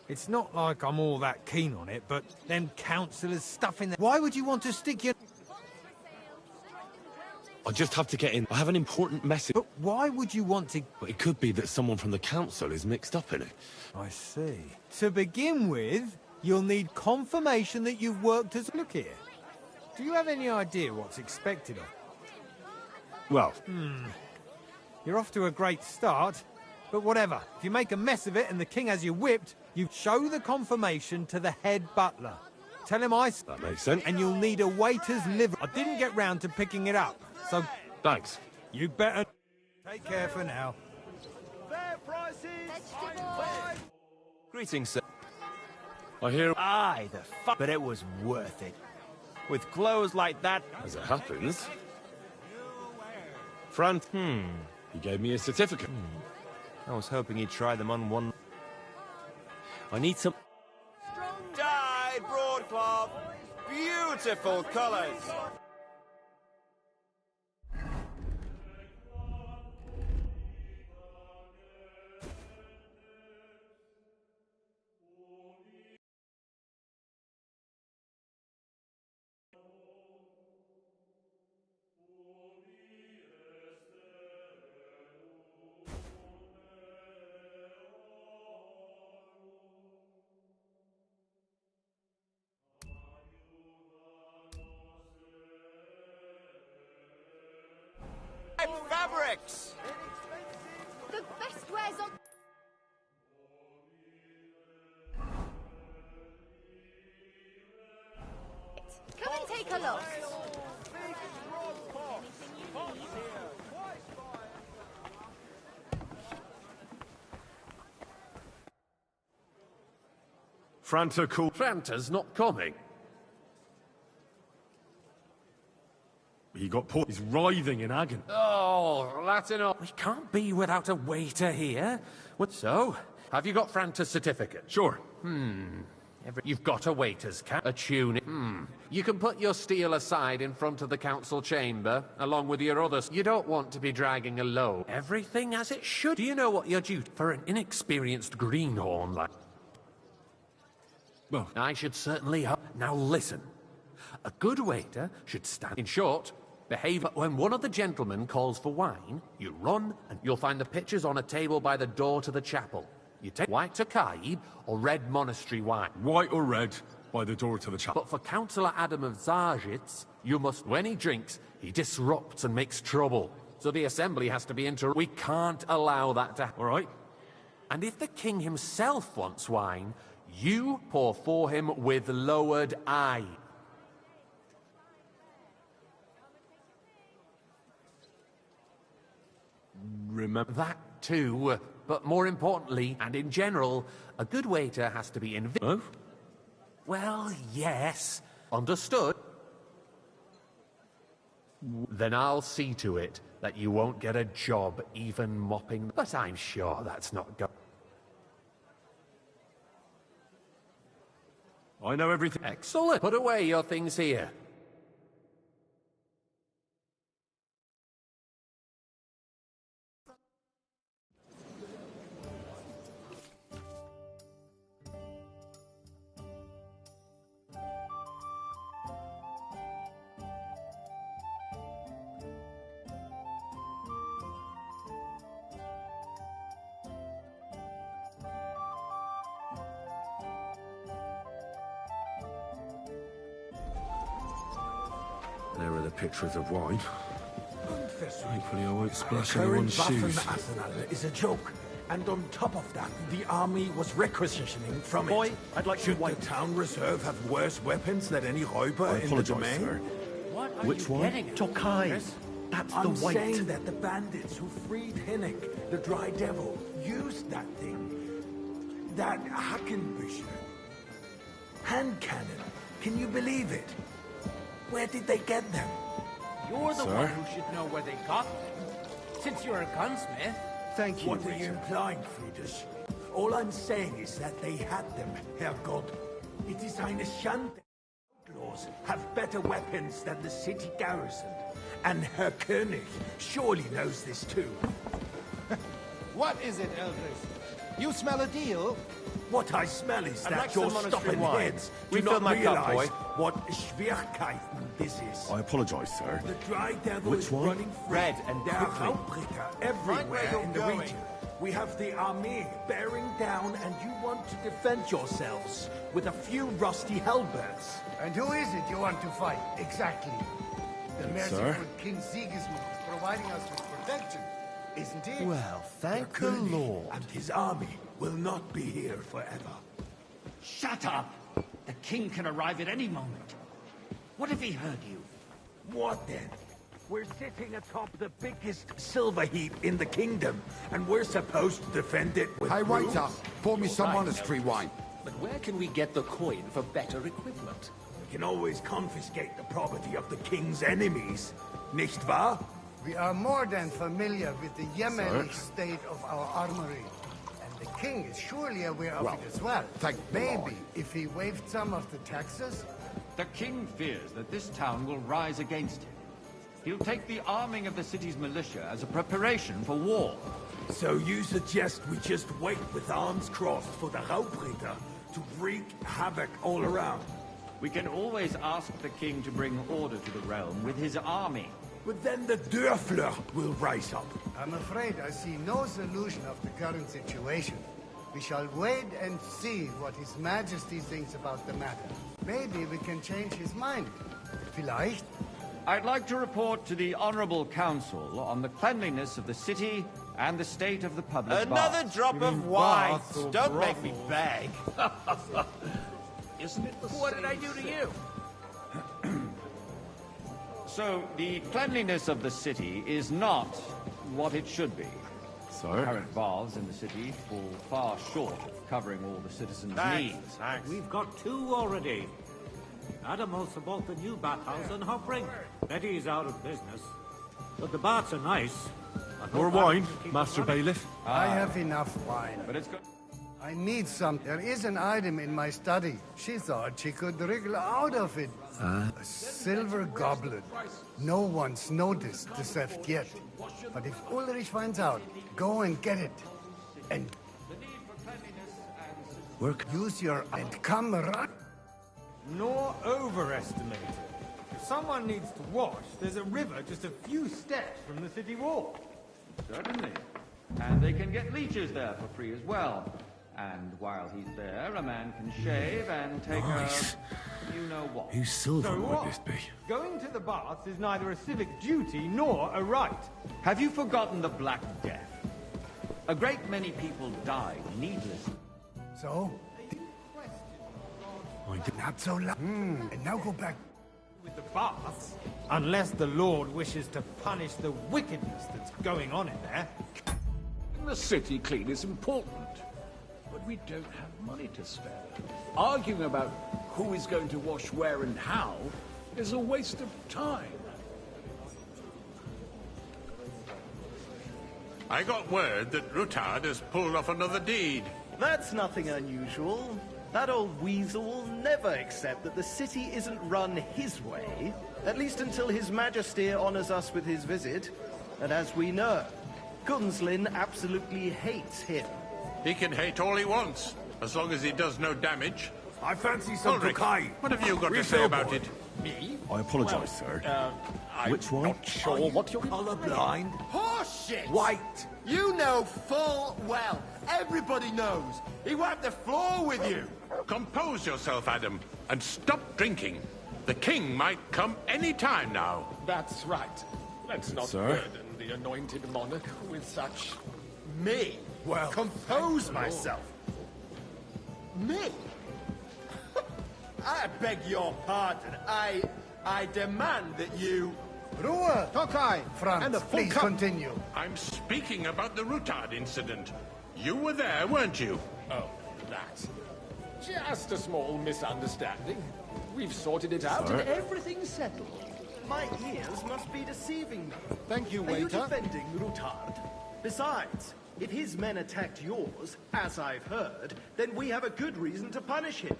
[SPEAKER 15] It's not like I'm all that keen on it, but them councillors stuff in there. Why would you want to stick your...
[SPEAKER 1] I just have to get in. I have an important message.
[SPEAKER 15] But why would you want to...
[SPEAKER 1] But it could be that someone from the council is mixed up in it.
[SPEAKER 15] I see. To begin with, you'll need confirmation that you've worked as... Look here. Do you have any idea what's expected of...
[SPEAKER 1] Well...
[SPEAKER 15] You're off to a great start, but whatever. If you make a mess of it and the king has you whipped, you show the confirmation to the head butler. Tell him I...
[SPEAKER 1] That makes sense.
[SPEAKER 15] And you'll need a waiter's liver. I didn't get round to picking it up, so...
[SPEAKER 1] Thanks.
[SPEAKER 15] You better... Take care for now.
[SPEAKER 6] Fair prices!
[SPEAKER 13] Greetings, sir.
[SPEAKER 1] I hear...
[SPEAKER 13] Aye, the fuck, but it was worth it. With clothes like that...
[SPEAKER 1] As it happens... Fran... He gave me a certificate.
[SPEAKER 13] I was hoping he'd try them on one...
[SPEAKER 1] I need some...
[SPEAKER 13] Dyed broadcloth! Beautiful colours! Fabrics!
[SPEAKER 8] The best wares on... Come and take a look.
[SPEAKER 1] Franta cool.
[SPEAKER 11] Franta's not coming.
[SPEAKER 1] He got poor. He's writhing in agony.
[SPEAKER 11] Oh, that's enough. We can't be without a waiter here. What so? Have you got Franta's certificate?
[SPEAKER 1] Sure.
[SPEAKER 11] You've got a waiter's cap, a tune. You can put your steel aside in front of the council chamber, along with your others. You don't want to be dragging a load. Everything as it should. Do you know what you're due for an inexperienced greenhorn like?
[SPEAKER 1] Well,
[SPEAKER 11] I should certainly hope. Now listen. A good waiter should stand. In short, behave. But when one of the gentlemen calls for wine, you run and you'll find the pitchers on a table by the door to the chapel. You take white Takaib or red monastery wine.
[SPEAKER 1] White or red, by the door to the chapel.
[SPEAKER 11] But for Councillor Adam of Zajitz, you must, when he drinks, he disrupts and makes trouble. So the assembly has to be interrupted. We can't allow that to happen. All right? And if the king himself wants wine, you pour for him with lowered eye.
[SPEAKER 1] Remember
[SPEAKER 11] that too, but more importantly, and in general, a good waiter has to be
[SPEAKER 1] Oh?
[SPEAKER 11] Well, yes. Understood? Then I'll see to it that you won't get a job even mopping. But I'm sure that's not go.
[SPEAKER 1] I know everything.
[SPEAKER 11] Excellent. Put away your things here.
[SPEAKER 1] There are the pictures of wine. Thankfully, I won't splash
[SPEAKER 18] Current
[SPEAKER 1] anyone's shoes.
[SPEAKER 18] Waffenarsenal is a joke. And on top of that, the army was requisitioning from
[SPEAKER 19] Boy,
[SPEAKER 18] it.
[SPEAKER 19] I'd like
[SPEAKER 18] Should
[SPEAKER 19] to
[SPEAKER 18] the town reserve have worse weapons than any Räuber
[SPEAKER 1] I
[SPEAKER 18] in the
[SPEAKER 1] apologize,
[SPEAKER 18] domain?
[SPEAKER 1] sir.
[SPEAKER 19] What are
[SPEAKER 1] Which
[SPEAKER 19] you
[SPEAKER 1] one?
[SPEAKER 19] getting at? Tokai. That's
[SPEAKER 18] I'm
[SPEAKER 19] the white.
[SPEAKER 18] saying that the bandits who freed Hinnick, the Dry Devil, used that thing. That Hackenbücher. Hand cannon. Can you believe it? Where did they get them?
[SPEAKER 16] You're the
[SPEAKER 1] Sir?
[SPEAKER 16] one who should know where they got them. Since you're a gunsmith.
[SPEAKER 18] Thank you. What are you implying, Friedrich? All I'm saying is that they had them, Herrgott. It is eine Schande. Outlaws have better weapons than the city garrison. And Herr König surely knows this too.
[SPEAKER 6] What is it, Eldris? You smell a deal?
[SPEAKER 18] What I smell is
[SPEAKER 6] I'd
[SPEAKER 18] that
[SPEAKER 6] like
[SPEAKER 18] your
[SPEAKER 6] some monastery
[SPEAKER 18] stopping
[SPEAKER 6] wine.
[SPEAKER 18] heads do
[SPEAKER 6] Refill
[SPEAKER 18] not
[SPEAKER 6] my cup,
[SPEAKER 18] realize
[SPEAKER 6] boy.
[SPEAKER 18] what Schwierigkeiten this is.
[SPEAKER 1] I apologize, sir.
[SPEAKER 18] The Dry Devil
[SPEAKER 1] Which
[SPEAKER 18] is
[SPEAKER 1] one?
[SPEAKER 18] running free.
[SPEAKER 6] Red and
[SPEAKER 18] there are
[SPEAKER 6] quickly.
[SPEAKER 18] Outbreaker
[SPEAKER 6] where
[SPEAKER 18] everywhere
[SPEAKER 6] you're
[SPEAKER 18] in the
[SPEAKER 6] going.
[SPEAKER 18] region. We have the army bearing down, and you want to defend yourselves with a few rusty halberds.
[SPEAKER 20] And who is it you want to fight, exactly? The merciful
[SPEAKER 1] Sir?
[SPEAKER 20] King Sigismund is providing us with protection, isn't he?
[SPEAKER 6] Well, thank the
[SPEAKER 18] König
[SPEAKER 6] Lord.
[SPEAKER 18] and his army will not be here forever.
[SPEAKER 16] Shut up! The king can arrive at any moment. What if he heard you?
[SPEAKER 18] What then? We're sitting atop the biggest silver heap in the kingdom, and we're supposed to defend it with
[SPEAKER 21] Hey, waiter,
[SPEAKER 18] brooms?
[SPEAKER 21] pour me some
[SPEAKER 13] Right.
[SPEAKER 21] monastery wine.
[SPEAKER 13] But where can we get the coin for better equipment?
[SPEAKER 18] We can always confiscate the property of the king's enemies, nicht wahr?
[SPEAKER 20] We are more than familiar with the Yemenish state of our armory. And the king is surely aware of
[SPEAKER 21] Well,
[SPEAKER 20] it as well.
[SPEAKER 21] thank the
[SPEAKER 20] Maybe
[SPEAKER 21] Lord.
[SPEAKER 20] if he waived some of the taxes.
[SPEAKER 22] The king fears that this town will rise against him. He'll take the arming of the city's militia as a preparation for war.
[SPEAKER 18] So you suggest we just wait with arms crossed for the Raubritter to wreak havoc all around?
[SPEAKER 22] We can always ask the king to bring order to the realm with his army.
[SPEAKER 18] But then the Dörfler will rise up.
[SPEAKER 20] I'm afraid I see no solution of the current situation. We shall wait and see what His Majesty thinks about the matter. Maybe we can change his mind. Vielleicht?
[SPEAKER 22] I'd like to report to the Honorable Council on the cleanliness of the city and the state of the public
[SPEAKER 2] Another
[SPEAKER 22] baths.
[SPEAKER 2] drop of wine. Don't make me beg.
[SPEAKER 22] Isn't it the
[SPEAKER 16] What did I do to you?
[SPEAKER 22] So, the cleanliness of the city is not what it should be.
[SPEAKER 1] Sir?
[SPEAKER 22] Current baths in the city fall far short of covering all the citizens' needs.
[SPEAKER 2] Thanks.
[SPEAKER 19] We've got 2 already. Adam also bought the new bathhouse in Hopring. Betty's out of business. But the baths are nice. I hope
[SPEAKER 1] More
[SPEAKER 19] Adam
[SPEAKER 1] wine,
[SPEAKER 19] can keep
[SPEAKER 1] Master
[SPEAKER 19] it running.
[SPEAKER 1] Bailiff?
[SPEAKER 20] I have enough wine.
[SPEAKER 22] But it's good.
[SPEAKER 20] I need some. There is an item in my study. She thought she could wriggle out of it. A silver goblet. No one's noticed the theft yet. But if Ulrich finds out, go and get it. And
[SPEAKER 1] Work.
[SPEAKER 20] use your and come right.
[SPEAKER 15] nor overestimate it. If someone needs to wash, there's a river just a few steps from the city wall.
[SPEAKER 22] Certainly. And they can get leeches there for free as well. And while he's there, a man can shave and take
[SPEAKER 10] Nice.
[SPEAKER 22] you know what.
[SPEAKER 10] Whose silver
[SPEAKER 15] So
[SPEAKER 10] might
[SPEAKER 15] what?
[SPEAKER 10] this be?
[SPEAKER 15] Going to the baths is neither a civic duty nor a right.
[SPEAKER 22] Have you forgotten the Black Death? A great many people died needlessly.
[SPEAKER 20] So? Not so loud. And now go back.
[SPEAKER 15] With the baths, unless the Lord wishes to punish the wickedness that's going on in there.
[SPEAKER 4] Keeping the city clean is important, but we don't have money to spare. Arguing about who is going to wash where and how is a waste of time.
[SPEAKER 21] I got word that Rutard has pulled off another deed.
[SPEAKER 23] That's nothing unusual. That old weasel will never accept that the city isn't run his way, at least until His Majesty honors us with his visit. And as we know, Gunslin absolutely hates him.
[SPEAKER 21] He can hate all he wants, as long as he does no damage.
[SPEAKER 18] I fancy some
[SPEAKER 21] Ulrich,
[SPEAKER 18] Tokai.
[SPEAKER 21] what have you got to say about it?
[SPEAKER 4] Me?
[SPEAKER 10] I apologise, sir.
[SPEAKER 4] I'm
[SPEAKER 10] Which one?
[SPEAKER 4] not sure what you're...
[SPEAKER 18] Colorblind?
[SPEAKER 2] Horseshit!
[SPEAKER 18] White!
[SPEAKER 2] You know full well. Everybody knows. He wiped the floor with you.
[SPEAKER 21] Compose yourself, Adam, and stop drinking. The king might come any time now.
[SPEAKER 13] That's right. Let's not
[SPEAKER 10] Sir?
[SPEAKER 13] burden the anointed monarch with such...
[SPEAKER 23] Me?
[SPEAKER 18] Well,
[SPEAKER 23] Compose myself. Me? I beg your pardon. I demand that you...
[SPEAKER 20] Ruhe!
[SPEAKER 23] Tokai!
[SPEAKER 20] Franz,
[SPEAKER 23] And a full
[SPEAKER 20] please
[SPEAKER 23] cup.
[SPEAKER 20] continue.
[SPEAKER 21] I'm speaking about the Rutard incident. You were there, weren't you?
[SPEAKER 13] Oh, that. Just a small misunderstanding. We've sorted it out
[SPEAKER 10] Sir?
[SPEAKER 13] and everything's settled.
[SPEAKER 23] My ears must be deceiving me.
[SPEAKER 18] Thank you,
[SPEAKER 23] Are you
[SPEAKER 18] waiter.
[SPEAKER 23] defending Rutard? Besides, if his men attacked yours, as I've heard, then we have a good reason to punish him.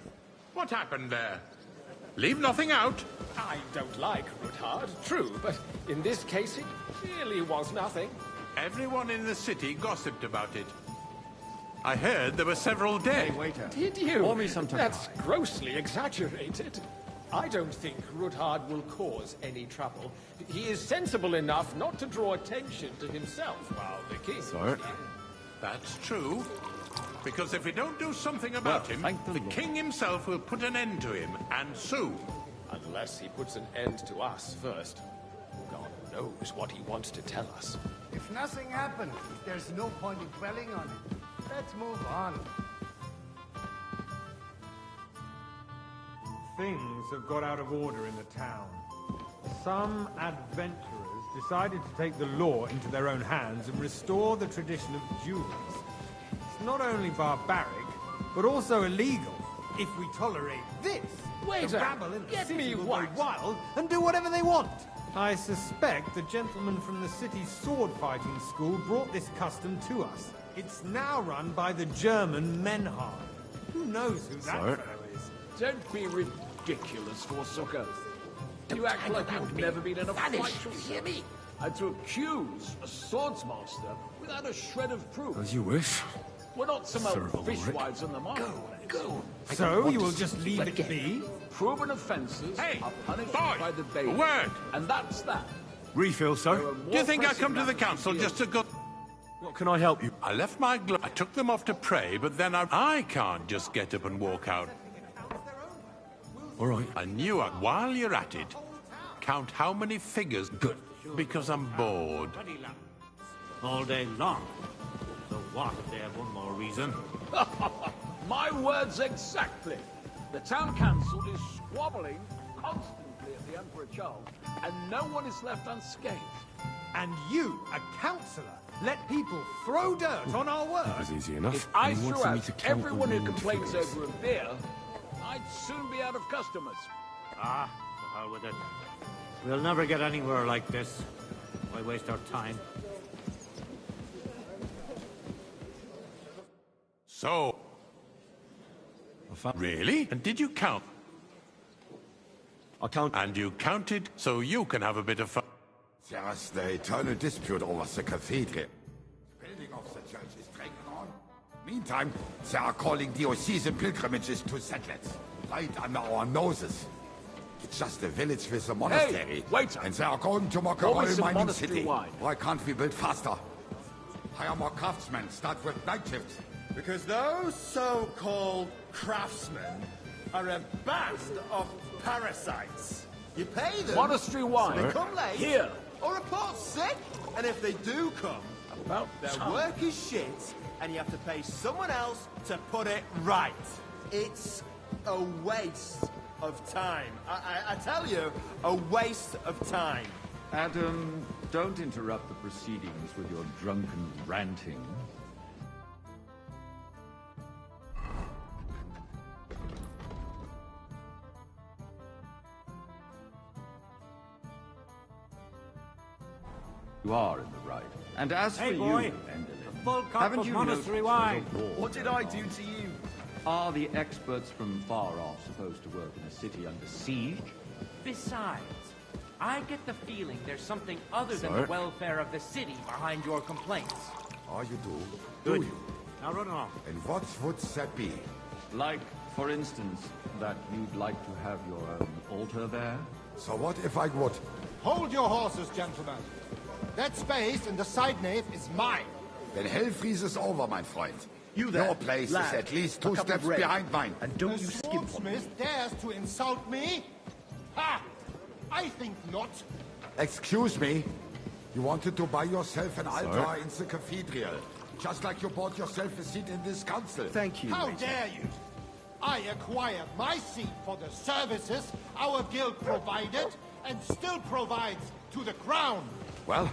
[SPEAKER 21] What happened there? Leave nothing out.
[SPEAKER 13] I don't like Rutard, true, but in this case it really was nothing.
[SPEAKER 21] Everyone in the city gossiped about it. I heard there were several dead.
[SPEAKER 18] Hey, waiter.
[SPEAKER 13] Did you?
[SPEAKER 22] Pour me some
[SPEAKER 13] That's grossly exaggerated. I don't think Rutard will cause any trouble. He is sensible enough not to draw attention to himself while the king is
[SPEAKER 10] Sir?
[SPEAKER 13] here.
[SPEAKER 21] That's true. Because if we don't do something about him, the king himself will put an end to him, and soon.
[SPEAKER 13] Unless he puts an end to us first. God knows what he wants to tell us.
[SPEAKER 20] If nothing happened, there's no point in dwelling on it. Let's move on.
[SPEAKER 15] Things have got out of order in the town. Some adventurers decided to take the law into their own hands and restore the tradition of duels. It's not only barbaric, but also illegal. If we tolerate this,
[SPEAKER 13] Waiter,
[SPEAKER 15] the rabble in the
[SPEAKER 13] get
[SPEAKER 15] city
[SPEAKER 13] me
[SPEAKER 15] will
[SPEAKER 13] what?
[SPEAKER 15] go wild and do whatever they want. I suspect the gentleman from the city's sword-fighting school brought this custom to us. It's now run by the German Menhard. Who knows who that
[SPEAKER 10] Sir?
[SPEAKER 15] fellow is?
[SPEAKER 4] Don't be ridiculous, Forsucker. You act like you've never been in a fight yourself. And to accuse a swordsmaster without a shred of proof.
[SPEAKER 10] As you wish.
[SPEAKER 4] We're not some
[SPEAKER 10] Sir
[SPEAKER 4] old
[SPEAKER 10] Ulrich.
[SPEAKER 4] fishwives on the marketplace. Go.
[SPEAKER 15] So you will just leave it be?
[SPEAKER 4] Proven offences are punished by the
[SPEAKER 21] A
[SPEAKER 4] bailiff.
[SPEAKER 21] word!
[SPEAKER 4] And that's that.
[SPEAKER 10] Refill, sir.
[SPEAKER 21] Do you think I come to the council just to go...
[SPEAKER 10] What can I help you?
[SPEAKER 21] I left my gloves. I took them off to pray, but then I can't just get up and walk out.
[SPEAKER 10] All right.
[SPEAKER 21] I knew I... While you're at it, count how many figures... Good. Because I'm bored.
[SPEAKER 19] All day long. So what if they have one more reason?
[SPEAKER 4] My words exactly. The town council is squabbling constantly at the Emperor Charles, and no one is left unscathed.
[SPEAKER 15] And you, a councillor, let people throw dirt on our work?
[SPEAKER 10] That was easy enough.
[SPEAKER 4] If I
[SPEAKER 10] And he
[SPEAKER 4] threw
[SPEAKER 10] wanted me
[SPEAKER 4] out
[SPEAKER 10] to count
[SPEAKER 4] everyone
[SPEAKER 10] the
[SPEAKER 4] who
[SPEAKER 10] winged
[SPEAKER 4] complains
[SPEAKER 10] figures.
[SPEAKER 4] over a beer, I'd soon be out of customers.
[SPEAKER 19] Ah, the hell with it. We'll never get anywhere like this. Why waste our time?
[SPEAKER 21] So... Really? And did you count?
[SPEAKER 10] I count.
[SPEAKER 21] And you counted so you can have a bit of fun.
[SPEAKER 24] There's the eternal dispute over the cathedral. Building of the church is dragging on. Meantime, they are calling diocesan pilgrimages to settlers. right under our noses. It's just a village with a monastery.
[SPEAKER 4] Hey, waiter.
[SPEAKER 24] And they are going to mock a
[SPEAKER 4] Pour me
[SPEAKER 24] oil
[SPEAKER 4] some
[SPEAKER 24] mining
[SPEAKER 4] monastery
[SPEAKER 24] city.
[SPEAKER 4] wine.
[SPEAKER 24] Why can't we build faster? Hire more craftsmen. Start with night shifts.
[SPEAKER 2] Because those so-called craftsmen are a band of parasites. You pay them.
[SPEAKER 4] Monastery wine.
[SPEAKER 2] They come late.
[SPEAKER 4] Here.
[SPEAKER 2] Or report sick. And if they do come, their
[SPEAKER 4] time.
[SPEAKER 2] work is shit, and you have to pay someone else to put it right. It's a waste of time. I tell you, a waste of time.
[SPEAKER 22] Adam, don't interrupt the proceedings with your drunken ranting. You are in the right. And as
[SPEAKER 19] Hey,
[SPEAKER 22] for
[SPEAKER 19] boy,
[SPEAKER 22] you, Enderlin,
[SPEAKER 19] full cup
[SPEAKER 22] haven't
[SPEAKER 19] of
[SPEAKER 22] you
[SPEAKER 19] monastery
[SPEAKER 22] noticed
[SPEAKER 19] wine.
[SPEAKER 22] there's a war
[SPEAKER 2] What did I do to you?
[SPEAKER 22] Are the experts from far off supposed to work in a city under siege?
[SPEAKER 3] Besides, I get the feeling there's something other than the welfare of the city behind your complaints.
[SPEAKER 24] Oh, you do?
[SPEAKER 19] Good.
[SPEAKER 24] Do you?
[SPEAKER 19] Now run along.
[SPEAKER 24] And what would that be?
[SPEAKER 22] Like, for instance, that you'd like to have your own altar there?
[SPEAKER 24] So what if I would?
[SPEAKER 6] Hold your horses, gentlemen. That space in the side nave is mine.
[SPEAKER 24] Then hell freezes over, my friend.
[SPEAKER 23] You there,
[SPEAKER 24] Your place
[SPEAKER 23] lad,
[SPEAKER 24] is at least
[SPEAKER 23] a
[SPEAKER 24] 2
[SPEAKER 23] cup of
[SPEAKER 24] steps
[SPEAKER 23] red.
[SPEAKER 24] behind mine.
[SPEAKER 23] And don't
[SPEAKER 6] The
[SPEAKER 23] you skip on me.
[SPEAKER 6] swordsmith dares to insult me? Ha! I think not.
[SPEAKER 24] Excuse me? You wanted to buy yourself an altar in the cathedral. Just like you bought yourself a seat in this council.
[SPEAKER 23] Thank you.
[SPEAKER 6] How dare you? I acquired my seat for the services our guild provided and still provides to the crown.
[SPEAKER 24] Well,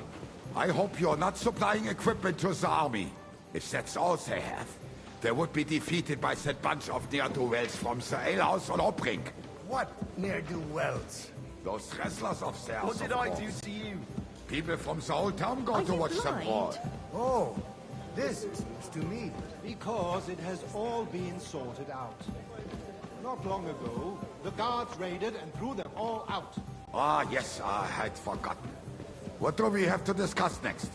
[SPEAKER 24] I hope you're not supplying equipment to the army. If that's all they have, they would be defeated by that bunch of ne'er-do-wells from the alehouse on Obrink.
[SPEAKER 20] What ne'er-do-wells?
[SPEAKER 24] Those wrestlers of theirs.
[SPEAKER 2] What did
[SPEAKER 24] of
[SPEAKER 2] I do
[SPEAKER 24] course.
[SPEAKER 2] to you?
[SPEAKER 24] People from the whole town go to watch them brawl.
[SPEAKER 20] Oh, this is news to me.
[SPEAKER 6] Because it has all been sorted out. Not long ago, the guards raided and threw them all out.
[SPEAKER 24] Ah, yes, I had forgotten. What do we have to discuss next?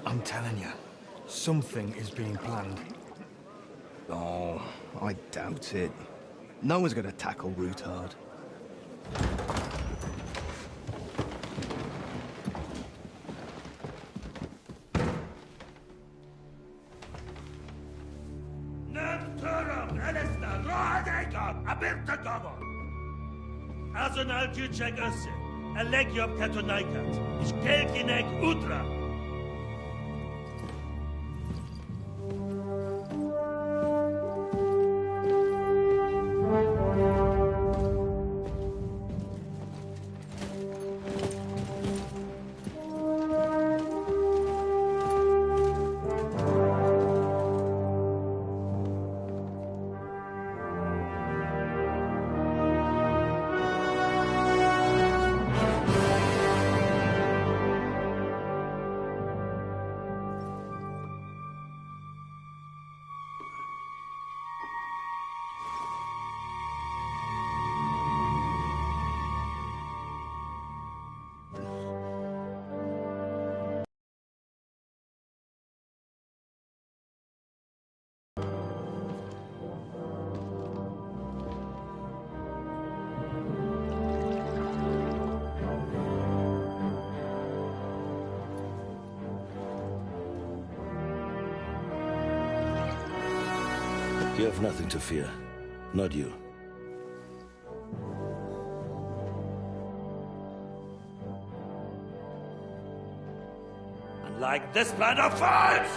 [SPEAKER 7] I'm telling you, something is being planned. Oh, I doubt it. No one's gonna tackle Rootard.
[SPEAKER 9] Azonal Gyurcsák össze. A legjobb katonákat, és kelkinek útra!
[SPEAKER 14] You have nothing to fear. Not you.
[SPEAKER 9] And like this plan of fight!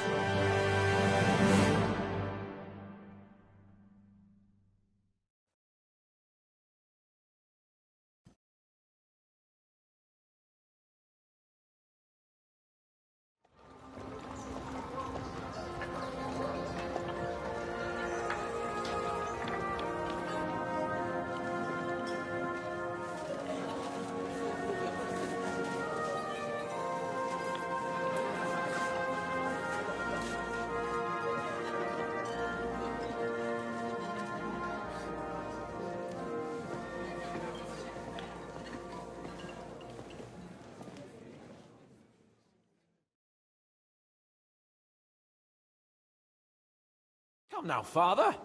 [SPEAKER 11] Come now, Father.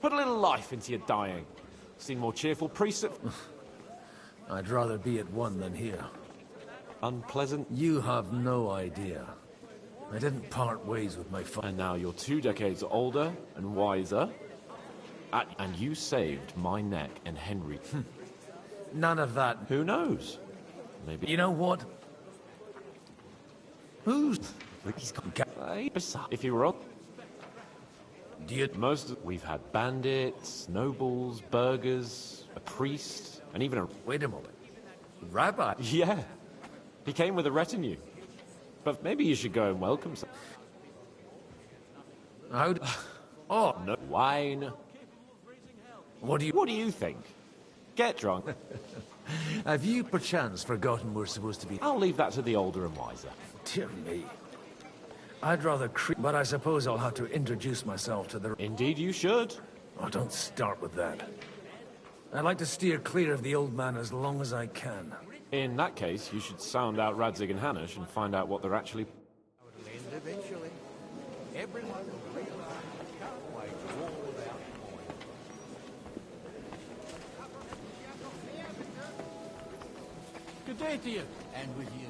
[SPEAKER 11] Put a little life into your dying. Seen more cheerful priests at...
[SPEAKER 5] I'd rather be at one than here.
[SPEAKER 11] Unpleasant?
[SPEAKER 5] You have no idea. I didn't part ways with my father.
[SPEAKER 11] And now you're 2 decades older and wiser. And you saved my neck and Henry.
[SPEAKER 5] None of that.
[SPEAKER 11] Who knows? Maybe...
[SPEAKER 5] You know what? Who's...
[SPEAKER 11] He's got... If you were on... We've had bandits, nobles, burghers, a priest, and even a...
[SPEAKER 5] Wait a moment. Rabbi?
[SPEAKER 11] Yeah. He came with a retinue. But maybe you should go and welcome some...
[SPEAKER 5] Oh,
[SPEAKER 11] no. Wine. What do you think? Get drunk.
[SPEAKER 5] Have you perchance forgotten we're supposed to be...
[SPEAKER 11] I'll leave that to the older and wiser.
[SPEAKER 5] Dear me. I'd rather but I suppose I'll have to introduce myself to the...
[SPEAKER 11] Indeed you should.
[SPEAKER 5] Oh, don't start with that. I'd like to steer clear of the old man as long as I can.
[SPEAKER 11] In that case, you should sound out Radzig and Hanush and find out what they're actually...
[SPEAKER 6] Eventually, everyone will realize you can't wage war without oil.
[SPEAKER 5] Good day to you.
[SPEAKER 6] And with you.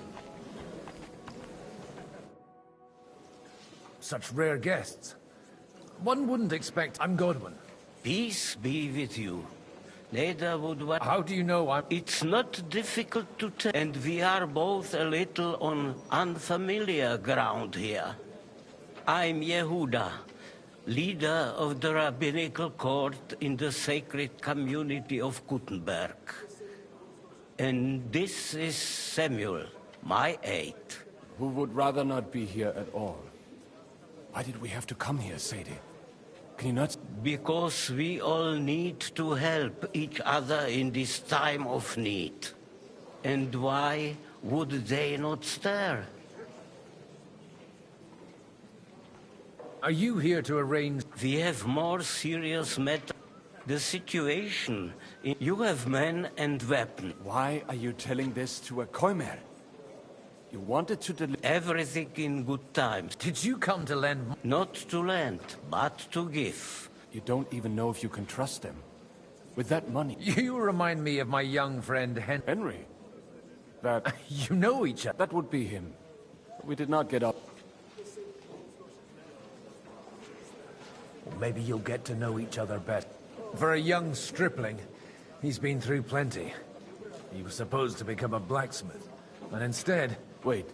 [SPEAKER 5] Such rare guests. One wouldn't expect... I'm Godwin.
[SPEAKER 8] Peace be with you. Neither would one...
[SPEAKER 5] How do you know I'm...
[SPEAKER 8] It's not difficult to tell, and we are both a little on unfamiliar ground here. I'm Yehuda, leader of the rabbinical court in the sacred community of Gutenberg. And this is Samuel, my aide.
[SPEAKER 4] Who would rather not be here at all? Why did we have to come here, Sadie? Can you not...
[SPEAKER 8] Because we all need to help each other in this time of need. And why would they not stir?
[SPEAKER 5] Are you here to arrange...
[SPEAKER 8] We have more serious matter. The situation. You have men and weapons.
[SPEAKER 4] Why are you telling this to a Koimer? You wanted to deliver...
[SPEAKER 8] Everything in good times.
[SPEAKER 5] Did you come to lend...
[SPEAKER 8] Not to lend, but to give.
[SPEAKER 4] You don't even know if you can trust them. With that money...
[SPEAKER 5] You remind me of my young friend
[SPEAKER 4] Henry. That...
[SPEAKER 5] You know each other.
[SPEAKER 4] That would be him. We did not get up.
[SPEAKER 5] Well, maybe you'll get to know each other better. For a young stripling, he's been through plenty. He was supposed to become a blacksmith. And instead...
[SPEAKER 4] Wait,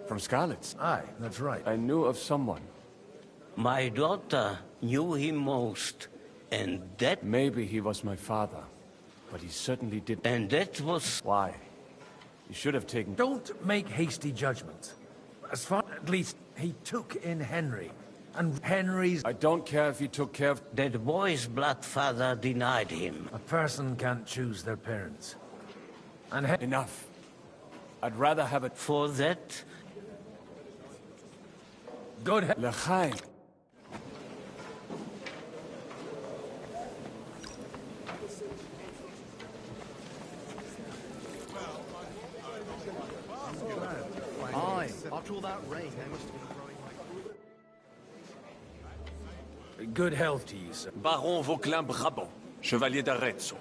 [SPEAKER 4] from Scarlet's?
[SPEAKER 5] Aye, that's right.
[SPEAKER 4] I knew of someone.
[SPEAKER 8] My daughter knew him most, and that...
[SPEAKER 4] Maybe he was my father, but he certainly did...
[SPEAKER 8] And that was...
[SPEAKER 4] Why? You should have taken...
[SPEAKER 5] Don't make hasty judgments. As far... At least, he took in Henry. And Henry's...
[SPEAKER 4] I don't care if he took care of...
[SPEAKER 8] That boy's blood father denied him.
[SPEAKER 5] A person can't choose their parents. And
[SPEAKER 4] Enough. I'd rather have it...
[SPEAKER 8] For that...
[SPEAKER 5] Good...
[SPEAKER 4] L'chaim.
[SPEAKER 23] Aye, after all that rain, they must have been growing like...
[SPEAKER 5] Good health to you, sir.
[SPEAKER 12] Baron Vauquelin Brabant, Chevalier d'Arezzo.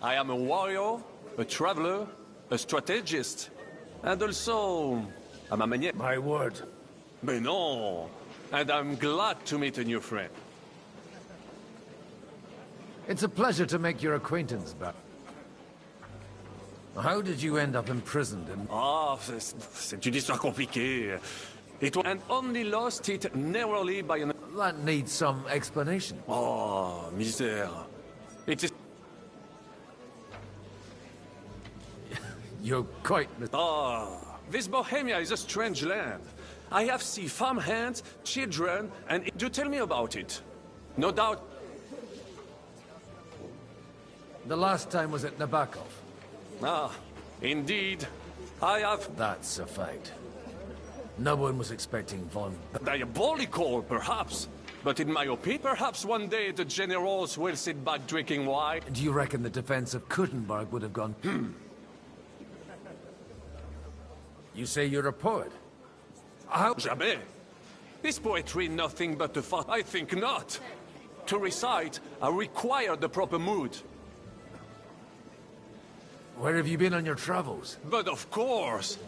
[SPEAKER 12] I am a warrior, a traveler, a strategist, and also a ma manière.
[SPEAKER 5] My word.
[SPEAKER 12] Mais non! And I'm glad to meet a new friend.
[SPEAKER 5] It's a pleasure to make your acquaintance, but... How did you end up imprisoned in...
[SPEAKER 12] Ah, c'est une histoire compliquée. It was... And only lost it narrowly by an...
[SPEAKER 5] That needs some explanation.
[SPEAKER 12] Oh, misère. It is...
[SPEAKER 5] You're quite...
[SPEAKER 12] Ah, this Bohemia is a strange land. I have seen farmhands, children, and... Do tell me about it. No doubt...
[SPEAKER 5] The last time was at Nabokov.
[SPEAKER 12] Ah, indeed. I have...
[SPEAKER 5] That's a fact. No one was expecting von...
[SPEAKER 12] Diabolical, perhaps. But in my opinion, perhaps one day the generals will sit back drinking wine.
[SPEAKER 5] Do you reckon the defense of Kuttenberg would have gone... You say you're a poet?
[SPEAKER 12] How... Jamais. Is poetry nothing but a I think not. To recite, I require the proper mood.
[SPEAKER 5] Where have you been on your travels?
[SPEAKER 12] But of course!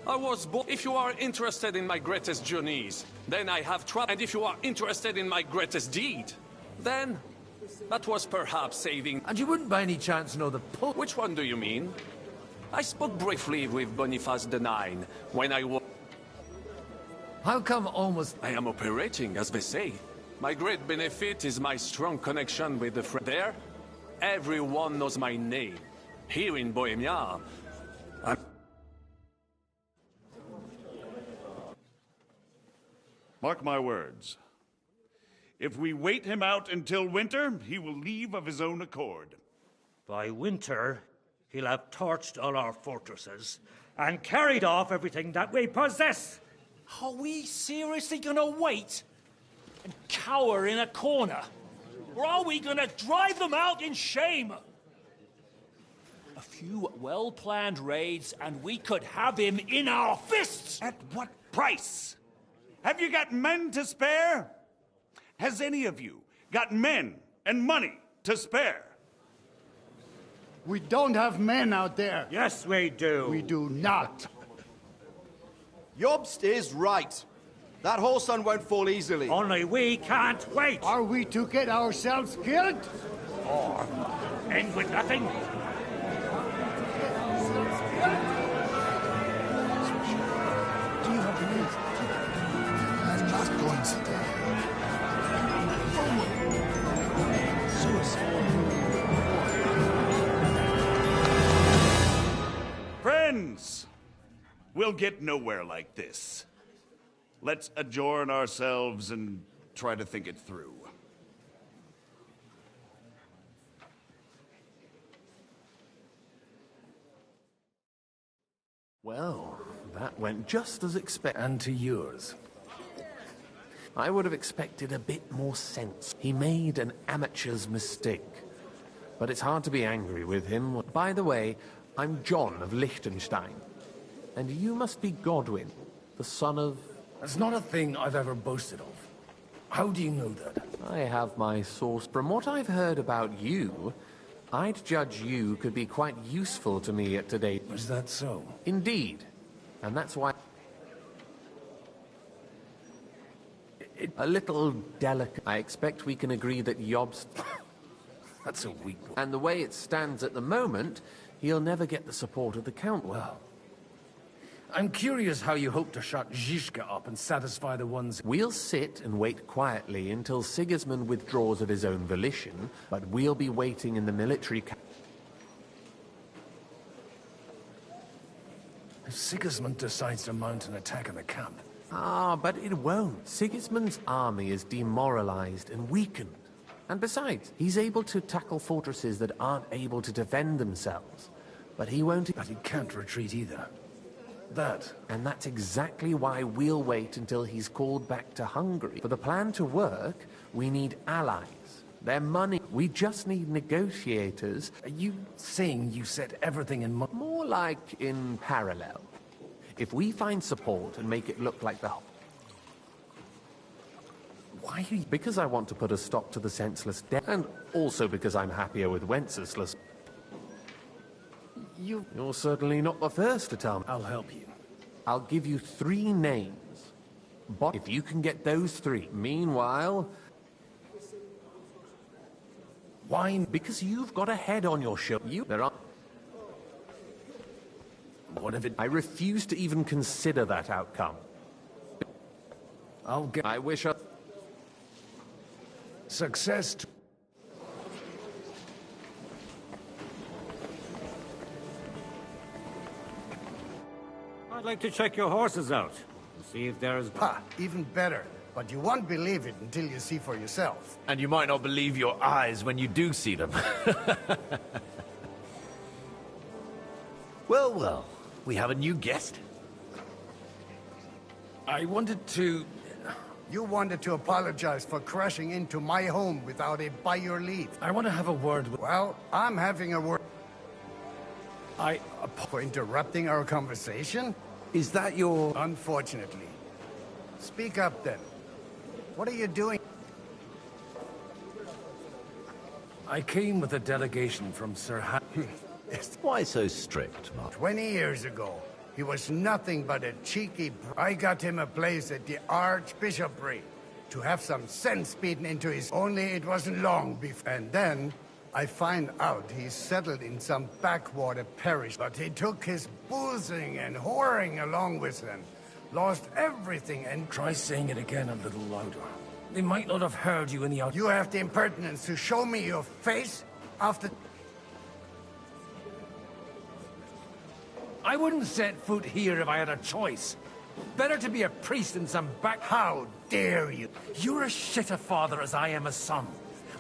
[SPEAKER 12] I was born. If you are interested in my greatest journeys, then I have traveled. And if you are interested in my greatest deed, then that was perhaps saving.
[SPEAKER 5] And you wouldn't by any chance know the Pope?
[SPEAKER 12] Which one do you mean? I spoke briefly with Boniface IX when I was.
[SPEAKER 5] How come almost...
[SPEAKER 12] I am operating, as they say. My great benefit is my strong connection with the friend. There, everyone knows my name. Here in Bohemia,
[SPEAKER 1] Mark my words. If we wait him out until winter, he will leave of his own accord.
[SPEAKER 19] By winter, he'll have torched all our fortresses and carried off everything that we possess.
[SPEAKER 11] Are we seriously gonna wait and cower in a corner? Or are we gonna drive them out in shame? A few well-planned raids and we could have him in our fists!
[SPEAKER 1] At what price? Have you got men to spare? Has any of you got men and money to spare?
[SPEAKER 20] We don't have men out there.
[SPEAKER 19] Yes, we do.
[SPEAKER 20] We do not.
[SPEAKER 2] Jobst is right. That whoreson won't fall easily.
[SPEAKER 19] Only we can't wait.
[SPEAKER 20] Are we to get ourselves killed?
[SPEAKER 19] Or end with nothing?
[SPEAKER 20] Do you have the news? I'm not going to die.
[SPEAKER 1] Friends, we'll get nowhere like this. Let's adjourn ourselves and try to think it through.
[SPEAKER 16] Well, that went just as expected.
[SPEAKER 5] And to yours.
[SPEAKER 16] I would have expected a bit more sense. He made an amateur's mistake. But it's hard to be angry with him. By the way, I'm John of Liechtenstein. And you must be Godwin, the son of...
[SPEAKER 5] That's not a thing I've ever boasted of. How do you know that?
[SPEAKER 16] I have my source. From what I've heard about you, I'd judge you could be quite useful to me at today.
[SPEAKER 5] Is that so?
[SPEAKER 16] Indeed. And that's why... A little delicate. I expect we can agree that Jobst...
[SPEAKER 5] That's a weak one.
[SPEAKER 16] And the way it stands at the moment, he'll never get the support of the Count.
[SPEAKER 5] Well, I'm curious how you hope to shut Zizka up and satisfy the ones...
[SPEAKER 16] We'll sit and wait quietly until Sigismund withdraws of his own volition, but we'll be waiting in the military camp.
[SPEAKER 5] If Sigismund decides to mount an attack on the camp...
[SPEAKER 16] Ah, but it won't. Sigismund's army is demoralized and weakened. And besides, he's able to tackle fortresses that aren't able to defend themselves. But he won't...
[SPEAKER 5] But he can't retreat either. That.
[SPEAKER 16] And that's exactly why we'll wait until he's called back to Hungary. For the plan to work, we need allies. Their money. We just need negotiators.
[SPEAKER 5] Are you saying you set everything in motion?
[SPEAKER 16] More like in parallel. If we find support and make it look like the...
[SPEAKER 5] Why are you...
[SPEAKER 16] Because I want to put a stop to the senseless death, and also because I'm happier with Wenceslas. You're certainly not the first to tell me.
[SPEAKER 5] I'll help you.
[SPEAKER 16] I'll give you 3 names. But if you can get those 3, meanwhile...
[SPEAKER 5] Why?
[SPEAKER 16] Because you've got a head on your shoulder. There are...
[SPEAKER 5] What if it...
[SPEAKER 16] I refuse to even consider that outcome.
[SPEAKER 5] I'll get...
[SPEAKER 16] I wish I...
[SPEAKER 5] Success to...
[SPEAKER 19] I'd like to check your horses out and see if there's...
[SPEAKER 20] Ha! Even better. But you won't believe it until you see for yourself.
[SPEAKER 5] And you might not believe your eyes when you do see them. Well, well. We have a new guest. I wanted to...
[SPEAKER 20] You wanted to apologize for crashing into my home without it by your leave.
[SPEAKER 5] I want to have a word with...
[SPEAKER 20] Well, I'm having a word... For interrupting our conversation?
[SPEAKER 5] Is that your...
[SPEAKER 20] Unfortunately. Speak up, then. What are you doing?
[SPEAKER 5] I came with a delegation from Sir
[SPEAKER 13] Why so strict, Mark?
[SPEAKER 20] 20 years ago, he was nothing but a cheeky... I got him a place at the Archbishopric to have some sense beaten into his... Only it wasn't long before... And then I find out he's settled in some backwater parish, but he took his boozing and whoring along with him. Lost everything and...
[SPEAKER 5] Try saying it again a little louder. They might not have heard you in the...
[SPEAKER 20] You have the impertinence to show me your face after...
[SPEAKER 5] I wouldn't set foot here if I had a choice. Better to be a priest in some back...
[SPEAKER 20] How dare you?
[SPEAKER 5] You're as shit a father as I am a son.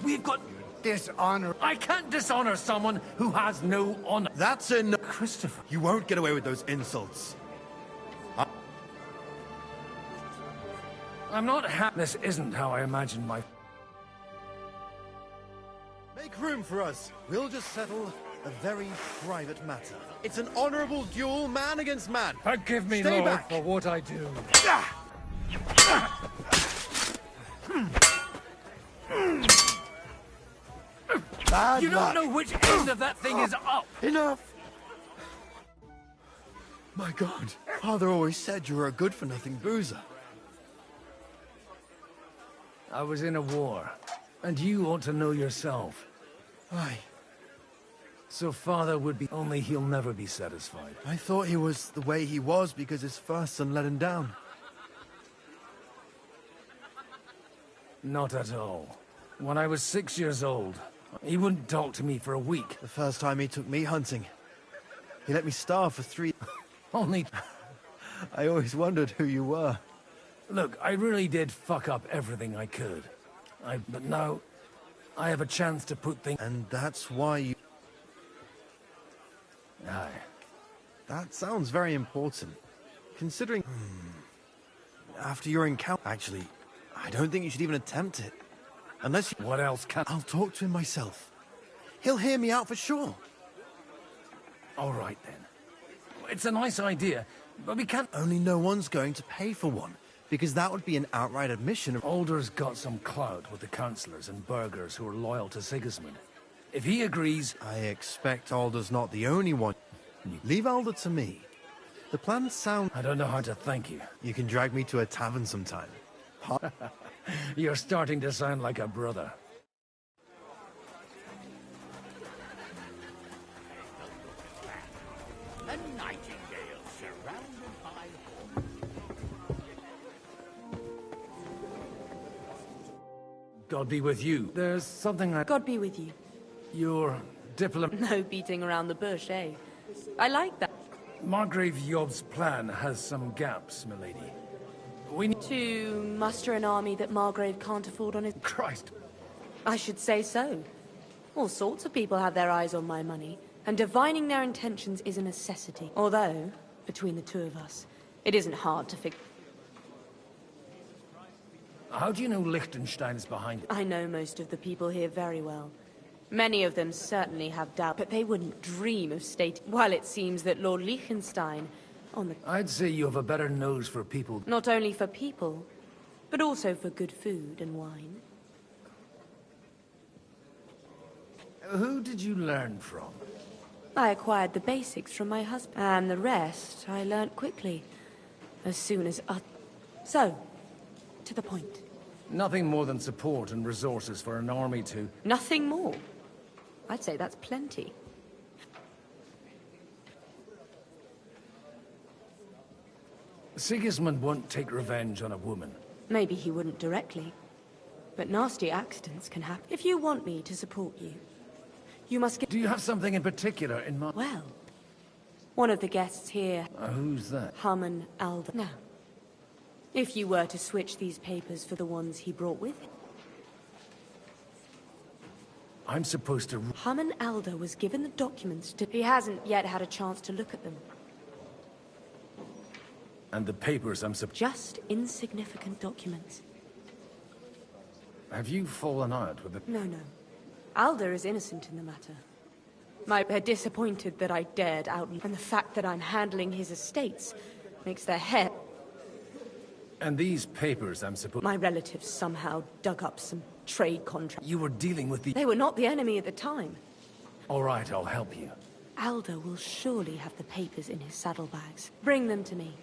[SPEAKER 5] We've got...
[SPEAKER 20] Dishonor...
[SPEAKER 5] I can't dishonor someone who has no honor.
[SPEAKER 15] That's enough.
[SPEAKER 5] Christopher.
[SPEAKER 15] You won't get away with those insults.
[SPEAKER 5] I'm not This isn't how I imagined my...
[SPEAKER 15] Make room for us. We'll just settle a very private matter. It's an honorable duel, man against man.
[SPEAKER 5] Forgive me,
[SPEAKER 15] Stay
[SPEAKER 5] Lord,
[SPEAKER 15] back.
[SPEAKER 5] for what I do.
[SPEAKER 15] Bad
[SPEAKER 5] you
[SPEAKER 15] luck.
[SPEAKER 5] don't know which end of that thing is up.
[SPEAKER 15] Enough. My God, Father always said you were a good-for-nothing boozer.
[SPEAKER 5] I was in a war, and you ought to know yourself.
[SPEAKER 15] Aye.
[SPEAKER 5] So Father would be... Only he'll never be satisfied.
[SPEAKER 15] I thought he was the way he was because his first son let him down.
[SPEAKER 5] Not at all. When I was 6 years old, he wouldn't talk to me for a week.
[SPEAKER 15] The first time he took me hunting, he let me starve for 3...
[SPEAKER 5] Only...
[SPEAKER 15] I always wondered who you were.
[SPEAKER 5] Look, I really did fuck up everything I could. But now, I have a chance to put things...
[SPEAKER 15] And that's why you...
[SPEAKER 5] Aye.
[SPEAKER 15] That sounds very important. Considering... After your encounter... Actually, I don't think you should even attempt it. Unless you...
[SPEAKER 5] What else can...
[SPEAKER 15] I'll talk to him myself. He'll hear me out for sure.
[SPEAKER 5] All right, then. It's a nice idea, but we can't...
[SPEAKER 15] Only no one's going to pay for one, because that would be an outright admission of...
[SPEAKER 5] Alder's got some clout with the councillors and burghers who are loyal to Sigismund. If he agrees...
[SPEAKER 15] I expect Alder's not the only one. Leave Alder to me. The plans sound...
[SPEAKER 5] I don't know how to thank you.
[SPEAKER 15] You can drag me to a tavern sometime.
[SPEAKER 5] You're starting to sound like a brother.
[SPEAKER 19] A nightingale surrounded by...
[SPEAKER 5] God be with you. There's something I...
[SPEAKER 17] God be with you.
[SPEAKER 5] Your diplomat...
[SPEAKER 17] No beating around the bush, eh? I like that.
[SPEAKER 5] Margrave Yob's plan has some gaps, milady. We need...
[SPEAKER 17] To muster an army that Margrave can't afford on his...
[SPEAKER 5] Christ.
[SPEAKER 17] I should say so. All sorts of people have their eyes on my money, and divining their intentions is a necessity. Although, between the two of us, it isn't hard to figure...
[SPEAKER 5] How do you know Liechtenstein's behind it?
[SPEAKER 17] I know most of the people here very well. Many of them certainly have doubt, but they wouldn't dream of stating... While it seems that Lord Liechtenstein, on the...
[SPEAKER 5] I'd say you have a better nose for people.
[SPEAKER 17] Not only for people, but also for good food and wine.
[SPEAKER 5] Who did you learn from?
[SPEAKER 17] I acquired the basics from my husband, and the rest I learnt quickly, as soon as... So, to the point.
[SPEAKER 5] Nothing more than support and resources for an army to...
[SPEAKER 17] Nothing more? I'd say that's plenty.
[SPEAKER 5] Sigismund won't take revenge on a woman.
[SPEAKER 17] Maybe he wouldn't directly. But nasty accidents can happen. If you want me to support you, you must get...
[SPEAKER 5] Do you have something in particular in mind?
[SPEAKER 17] Well, one of the guests here...
[SPEAKER 5] Who's that?
[SPEAKER 17] Haman Alder. Now, if you were to switch these papers for the ones he brought with him...
[SPEAKER 5] I'm supposed to...
[SPEAKER 17] Haman Alder was given the documents to... He hasn't yet had a chance to look at them.
[SPEAKER 5] And the papers
[SPEAKER 17] Just insignificant documents.
[SPEAKER 5] Have you fallen out with the...
[SPEAKER 17] No. Alder is innocent in the matter. They're disappointed that I dared out... And the fact that I'm handling his estates makes their head...
[SPEAKER 5] And these papers, I'm supposed...
[SPEAKER 17] My relatives somehow dug up some trade contracts.
[SPEAKER 5] You were dealing with the...
[SPEAKER 17] They were not the enemy at the time.
[SPEAKER 5] All right, I'll help you.
[SPEAKER 17] Aldo will surely have the papers in his saddlebags. Bring them to me.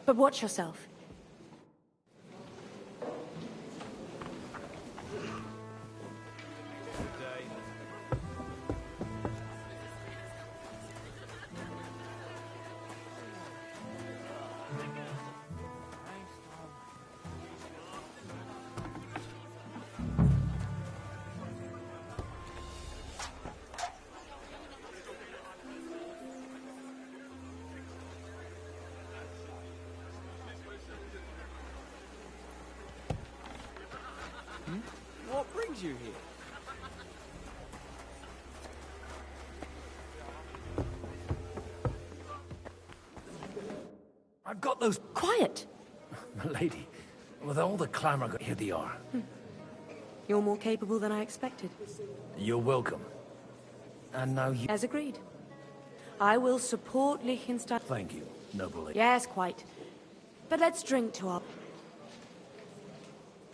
[SPEAKER 17] But watch yourself.
[SPEAKER 6] What brings you here?
[SPEAKER 5] I've got those...
[SPEAKER 17] Quiet!
[SPEAKER 5] Lady, with all the clamor, here they are.
[SPEAKER 17] You're more capable than I expected.
[SPEAKER 5] You're welcome. And now you...
[SPEAKER 17] As agreed. I will support Liechtenstein.
[SPEAKER 5] Thank you, noble lady.
[SPEAKER 17] Yes, quite. But let's drink to our...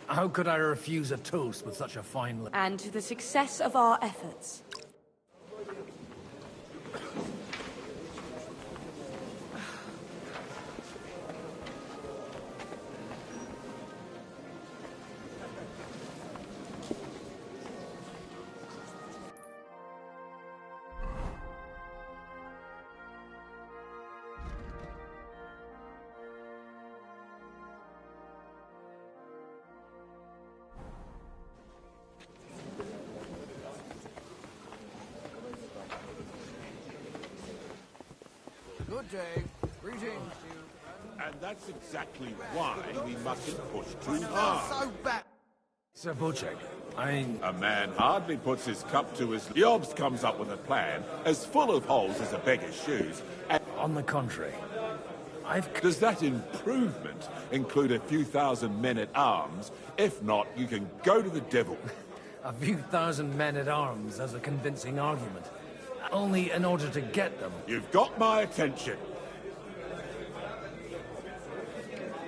[SPEAKER 5] How could I refuse a toast with such a fine...
[SPEAKER 17] And to the success of our efforts.
[SPEAKER 6] Good day. Greetings.
[SPEAKER 3] And that's exactly why we mustn't push too hard.
[SPEAKER 6] So bad.
[SPEAKER 5] Sir Bocek,
[SPEAKER 3] A man hardly puts his cup to his... Jobs comes up with a plan as full of holes as a beggar's shoes, and...
[SPEAKER 5] On the contrary,
[SPEAKER 3] Does that improvement include a few thousand men-at-arms? If not, you can go to the devil.
[SPEAKER 5] A few thousand men-at-arms as a convincing argument. Only in order to get them.
[SPEAKER 3] You've got my attention.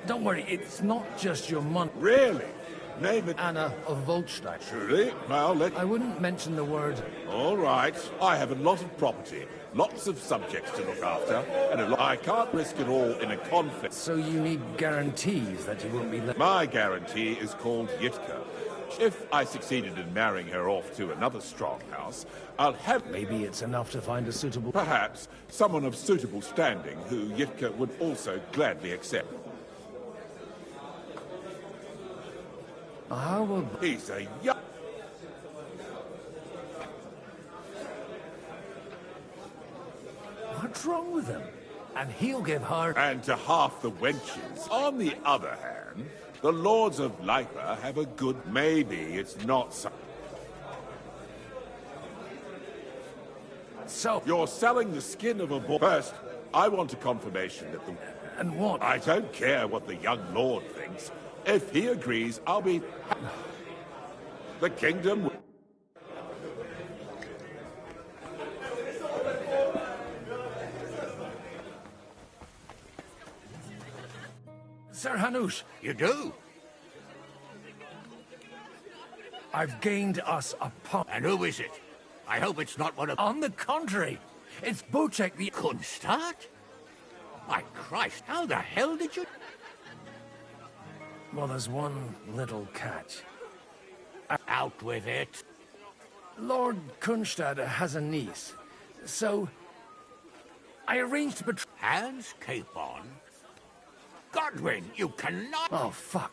[SPEAKER 5] Don't worry, it's not just your money.
[SPEAKER 3] Really? Name it.
[SPEAKER 5] Anna of Volstein.
[SPEAKER 3] Truly? Well,
[SPEAKER 5] I wouldn't mention the word...
[SPEAKER 3] All right. I have a lot of property, lots of subjects to look after, and I can't risk it all in a conflict.
[SPEAKER 5] So you need guarantees that you won't be...
[SPEAKER 3] My guarantee is called Yitka. If I succeeded in marrying her off to another strong house, I'll have...
[SPEAKER 5] Maybe it's enough to find a suitable...
[SPEAKER 3] Perhaps someone of suitable standing who Yitka would also gladly accept.
[SPEAKER 5] How will...
[SPEAKER 3] He's a young...
[SPEAKER 5] What's wrong with him? And he'll give her...
[SPEAKER 3] And to half the wenches. On the other hand, the Lords of Lipa have a good... Maybe it's not so...
[SPEAKER 5] So...
[SPEAKER 3] You're selling the skin of a boar. First, I want a confirmation that the...
[SPEAKER 5] And what?
[SPEAKER 3] I don't care what the young lord thinks. If he agrees, I'll be... The kingdom...
[SPEAKER 5] Sir Hanush!
[SPEAKER 10] You do?
[SPEAKER 5] I've gained us a pawn.
[SPEAKER 10] And who is it? I hope it's not one of...
[SPEAKER 5] On the contrary, it's Bocek the...
[SPEAKER 10] Kunstart? My Christ, how the hell did you...
[SPEAKER 5] Well, there's one little catch.
[SPEAKER 10] Out with it.
[SPEAKER 5] Lord Kunstad has a niece, so... I arranged to betray...
[SPEAKER 10] Hans Capon? Godwin, you cannot...
[SPEAKER 5] Oh, fuck.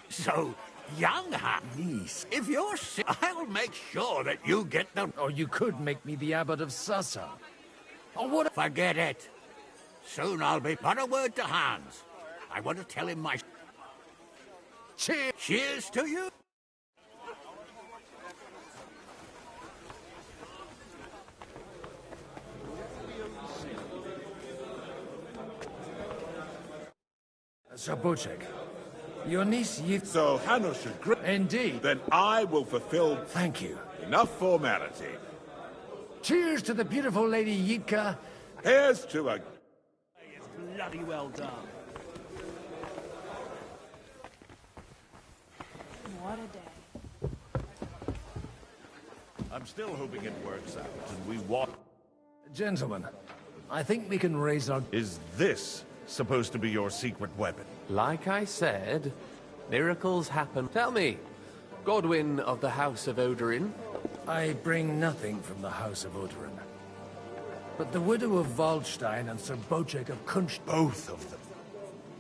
[SPEAKER 10] So young, huh?
[SPEAKER 5] Niece.
[SPEAKER 10] If you're sick, I'll make sure that you get them...
[SPEAKER 5] Or you could make me the abbot of Sassa. Or what...
[SPEAKER 10] Forget it. Soon I'll be... Not a word to Hans. I want to tell him my... Cheers! Cheers to you!
[SPEAKER 5] Sir Bocek, your niece Yith...
[SPEAKER 3] So Hanush agrees.
[SPEAKER 5] Indeed.
[SPEAKER 3] Then I will fulfill...
[SPEAKER 5] Thank you.
[SPEAKER 3] Enough formality.
[SPEAKER 5] Cheers to the beautiful Lady Yitka.
[SPEAKER 3] Here's to a...
[SPEAKER 9] It's bloody well done.
[SPEAKER 17] What a day.
[SPEAKER 3] I'm still hoping it works out, and we want...
[SPEAKER 5] Gentlemen, I think we can raise our...
[SPEAKER 3] Is this supposed to be your secret weapon?
[SPEAKER 16] Like I said, miracles happen. Tell me, Godwin of the House of Odorin?
[SPEAKER 5] I bring nothing from the House of Odorin. But the widow of Waldstein and Sir Bocek of Kunst...
[SPEAKER 3] Both of them.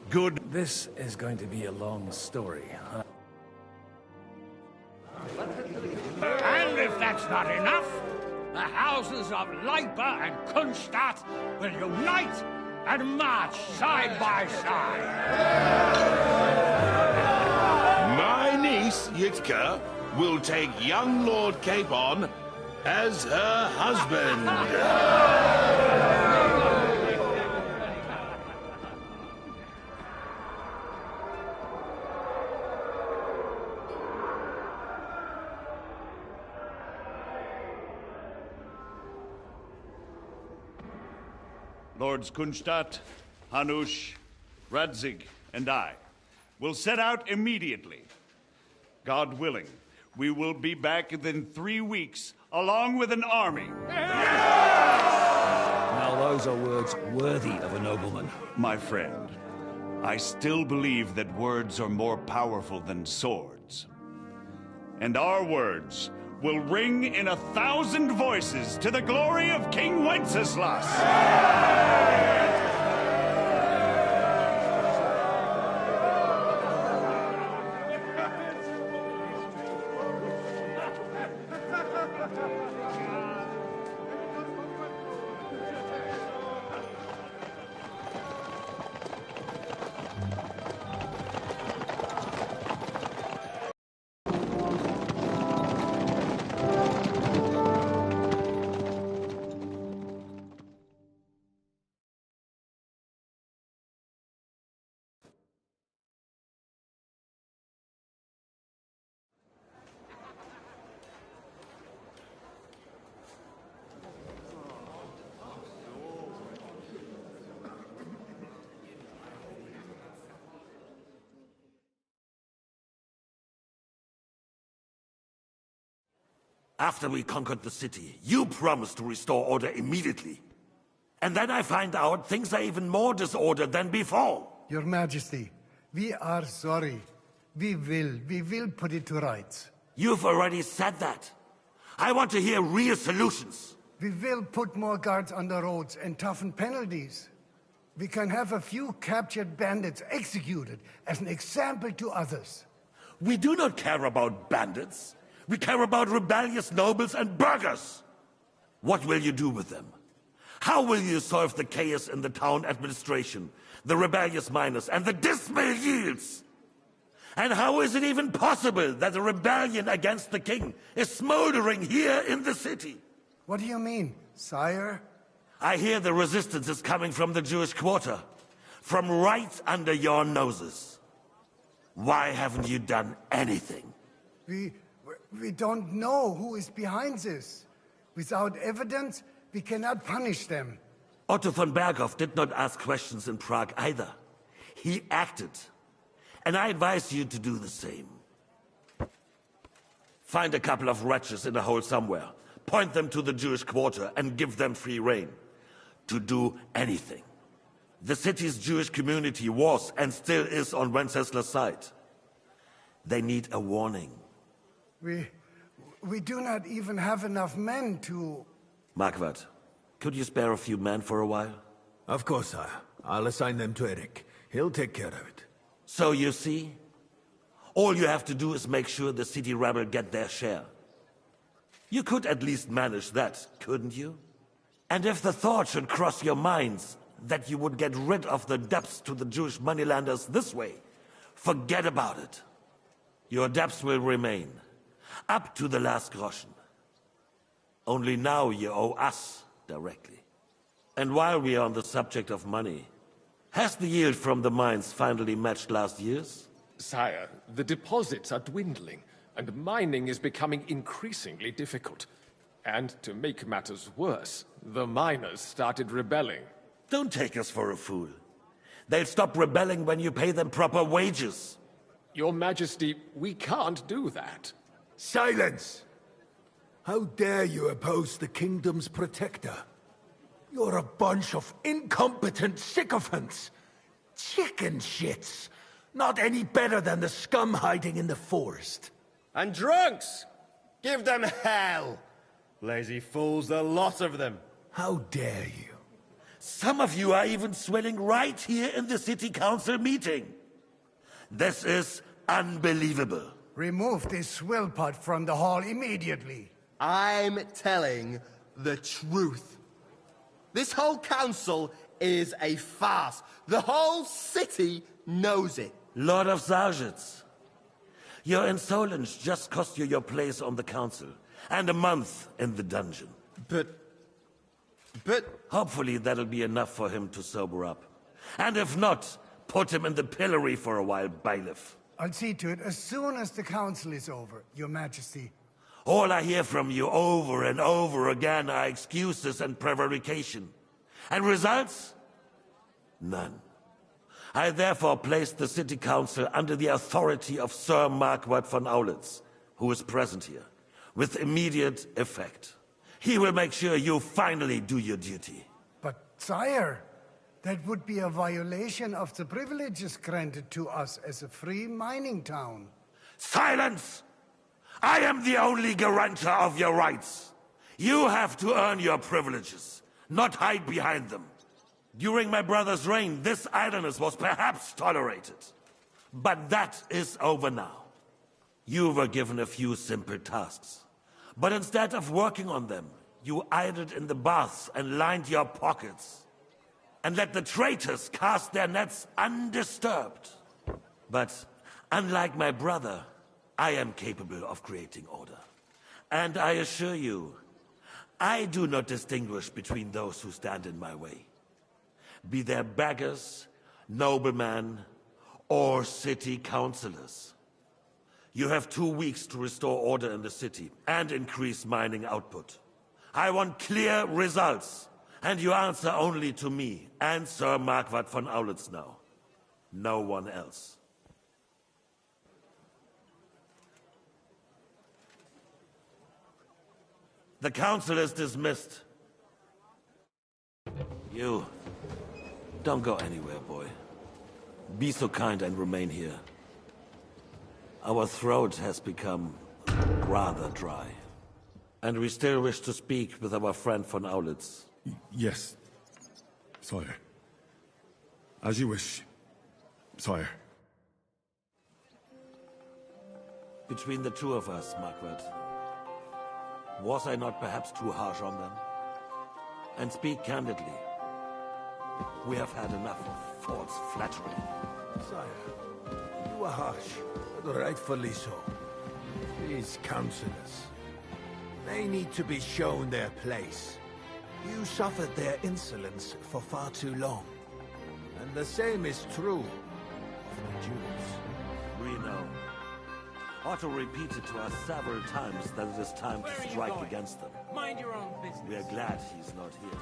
[SPEAKER 3] Good.
[SPEAKER 5] This is going to be a long story.
[SPEAKER 10] And if that's not enough, the houses of Leipa and Kunstadt will unite and march side by side.
[SPEAKER 1] My niece, Yitka, will take young Lord Capon as her husband. Lords Kunstadt, Hanush, Radzig, and I will set out immediately. God willing, we will be back within 3 weeks, along with an army.
[SPEAKER 14] Now those are words worthy of a nobleman.
[SPEAKER 1] My friend, I still believe that words are more powerful than swords. And our words will ring in 1,000 voices to the glory of King Wenceslas.
[SPEAKER 18] After we conquered the city, you promised to restore order immediately. And then I find out things are even more disordered than before.
[SPEAKER 20] Your Majesty, we are sorry. We will put it to rights.
[SPEAKER 18] You've already said that. I want to hear real solutions.
[SPEAKER 20] We will put more guards on the roads and toughen penalties. We can have a few captured bandits executed as an example to others.
[SPEAKER 18] We do not care about bandits. We care about rebellious nobles and burghers. What will you do with them? How will you solve the chaos in the town administration, the rebellious miners, and the dismal yields? And how is it even possible that a rebellion against the king is smoldering here in the city?
[SPEAKER 20] What do you mean, sire?
[SPEAKER 18] I hear the resistance is coming from the Jewish quarter, from right under your noses. Why haven't you done anything?
[SPEAKER 20] We don't know who is behind this. Without evidence, we cannot punish them.
[SPEAKER 18] Otto von Berghoff did not ask questions in Prague either. He acted. And I advise you to do the same. Find a couple of wretches in a hole somewhere, point them to the Jewish quarter, and give them free rein to do anything. The city's Jewish community was and still is on Wenceslas' side. They need a warning.
[SPEAKER 20] We do not even have enough men to...
[SPEAKER 18] Marquardt, could you spare a few men for a while?
[SPEAKER 7] Of course, sire. I'll assign them to Eric. He'll take care of it.
[SPEAKER 18] So you see, all you have to do is make sure the city rebel get their share. You could at least manage that, couldn't you? And if the thought should cross your minds that you would get rid of the debts to the Jewish moneylenders this way, forget about it. Your debts will remain, up to the last groschen. Only now you owe us directly. And while we are on the subject of money, has the yield from the mines finally matched last year's?
[SPEAKER 11] Sire, the deposits are dwindling, and mining is becoming increasingly difficult. And to make matters worse, the miners started rebelling.
[SPEAKER 18] Don't take us for a fool. They'll stop rebelling when you pay them proper wages.
[SPEAKER 4] Your Majesty, we can't do that.
[SPEAKER 5] Silence! How dare you oppose the kingdom's protector? You're a bunch of incompetent sycophants! Chicken shits! Not any better than the scum hiding in the forest.
[SPEAKER 2] And drunks! Give them hell! Lazy fools, the lot of them.
[SPEAKER 5] How dare you?
[SPEAKER 18] Some of you are even swelling right here in the city council meeting. This is unbelievable.
[SPEAKER 20] Remove this swillpot from the hall immediately.
[SPEAKER 2] I'm telling the truth. This whole council is a farce. The whole city knows it.
[SPEAKER 18] Lord of Sergeants, your insolence just cost you your place on the council, and a month in the dungeon.
[SPEAKER 2] But...
[SPEAKER 18] Hopefully that'll be enough for him to sober up. And if not, put him in the pillory for a while, bailiff.
[SPEAKER 20] I'll see to it as soon as the council is over, Your Majesty.
[SPEAKER 18] All I hear from you over and over again are excuses and prevarication. And results? None. I therefore place the city council under the authority of Sir Marquardt von Aulitz, who is present here, with immediate effect. He will make sure you finally do your duty.
[SPEAKER 20] But, sire, that would be a violation of the privileges granted to us as a free mining town.
[SPEAKER 18] Silence! I am the only guarantor of your rights. You have to earn your privileges, not hide behind them. During my brother's reign, this idleness was perhaps tolerated. But that is over now. You were given a few simple tasks. But instead of working on them, you idled in the baths and lined your pockets. And let the traitors cast their nets undisturbed. But unlike my brother, I am capable of creating order. And I assure you, I do not distinguish between those who stand in my way. Be they beggars, noblemen, or city councillors. You have 2 weeks to restore order in the city and increase mining output. I want clear results, and you answer only to me and Sir Marquardt von Aulitz now. No one else. The council is dismissed. You, don't go anywhere, boy. Be so kind and remain here. Our throat has become rather dry. And we still wish to speak with our friend von Aulitz.
[SPEAKER 3] Yes, sire. As you wish, sire.
[SPEAKER 18] Between the two of us, Marquardt, was I not perhaps too harsh on them? And speak candidly. We have had enough of false flattery.
[SPEAKER 5] Sire, you are harsh, but rightfully so. These councillors, they need to be shown their place. You suffered their insolence for far too long. And the same is true of the Jews.
[SPEAKER 18] We know. Otto repeated to us several times that it is time to strike against them.
[SPEAKER 11] Mind your own business.
[SPEAKER 18] We are glad he's not here.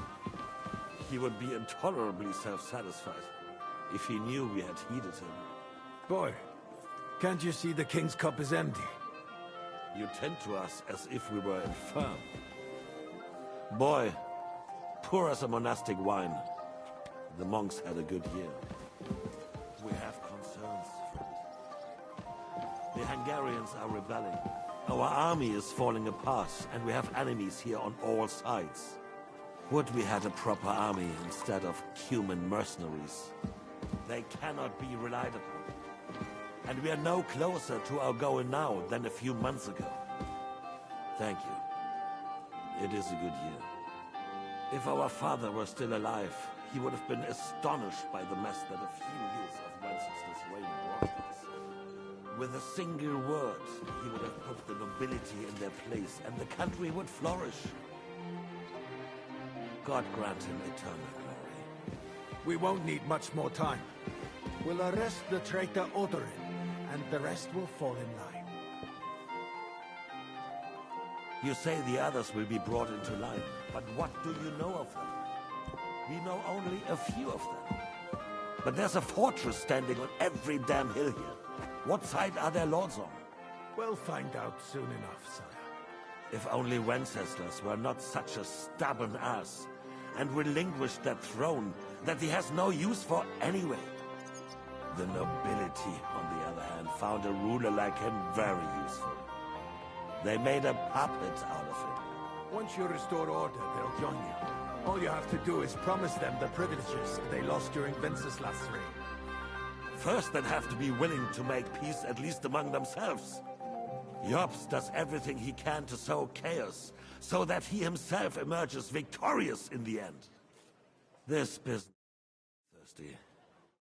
[SPEAKER 18] He would be intolerably self-satisfied if he knew we had heeded him.
[SPEAKER 5] Boy, can't you see the king's cup is empty?
[SPEAKER 18] You tend to us as if we were infirm. Boy, pour us a monastic wine. The monks had a good year. We have concerns, friend. The Hungarians are rebelling. Our army is falling apart, and we have enemies here on all sides. Would we had a proper army instead of human mercenaries? They cannot be relied upon. And we are no closer to our goal now than a few months ago. Thank you. It is a good year. If our father were still alive, he would have been astonished by the mess that a few years of Wenceslas reign brought us. With a single word, he would have put the nobility in their place, and the country would flourish. God grant him eternal glory.
[SPEAKER 5] We won't need much more time. We'll arrest the traitor Odorin, and the rest will fall in line.
[SPEAKER 18] You say the others will be brought into line, but what do you know of them? We know only a few of them. But there's a fortress standing on every damn hill here. What side are their lords on?
[SPEAKER 5] We'll find out soon enough, sire.
[SPEAKER 18] If only Wenceslas were not such a stubborn ass, and relinquished that throne that he has no use for anyway. The nobility, on the other hand, found a ruler like him very useful. They made a puppet out of him.
[SPEAKER 5] Once you restore order, they'll join you. All you have to do is promise them the privileges they lost during Wenceslas' reign.
[SPEAKER 18] First, they'd have to be willing to make peace at least among themselves. Jobs does everything he can to sow chaos, so that he himself emerges victorious in the end. This business is thirsty.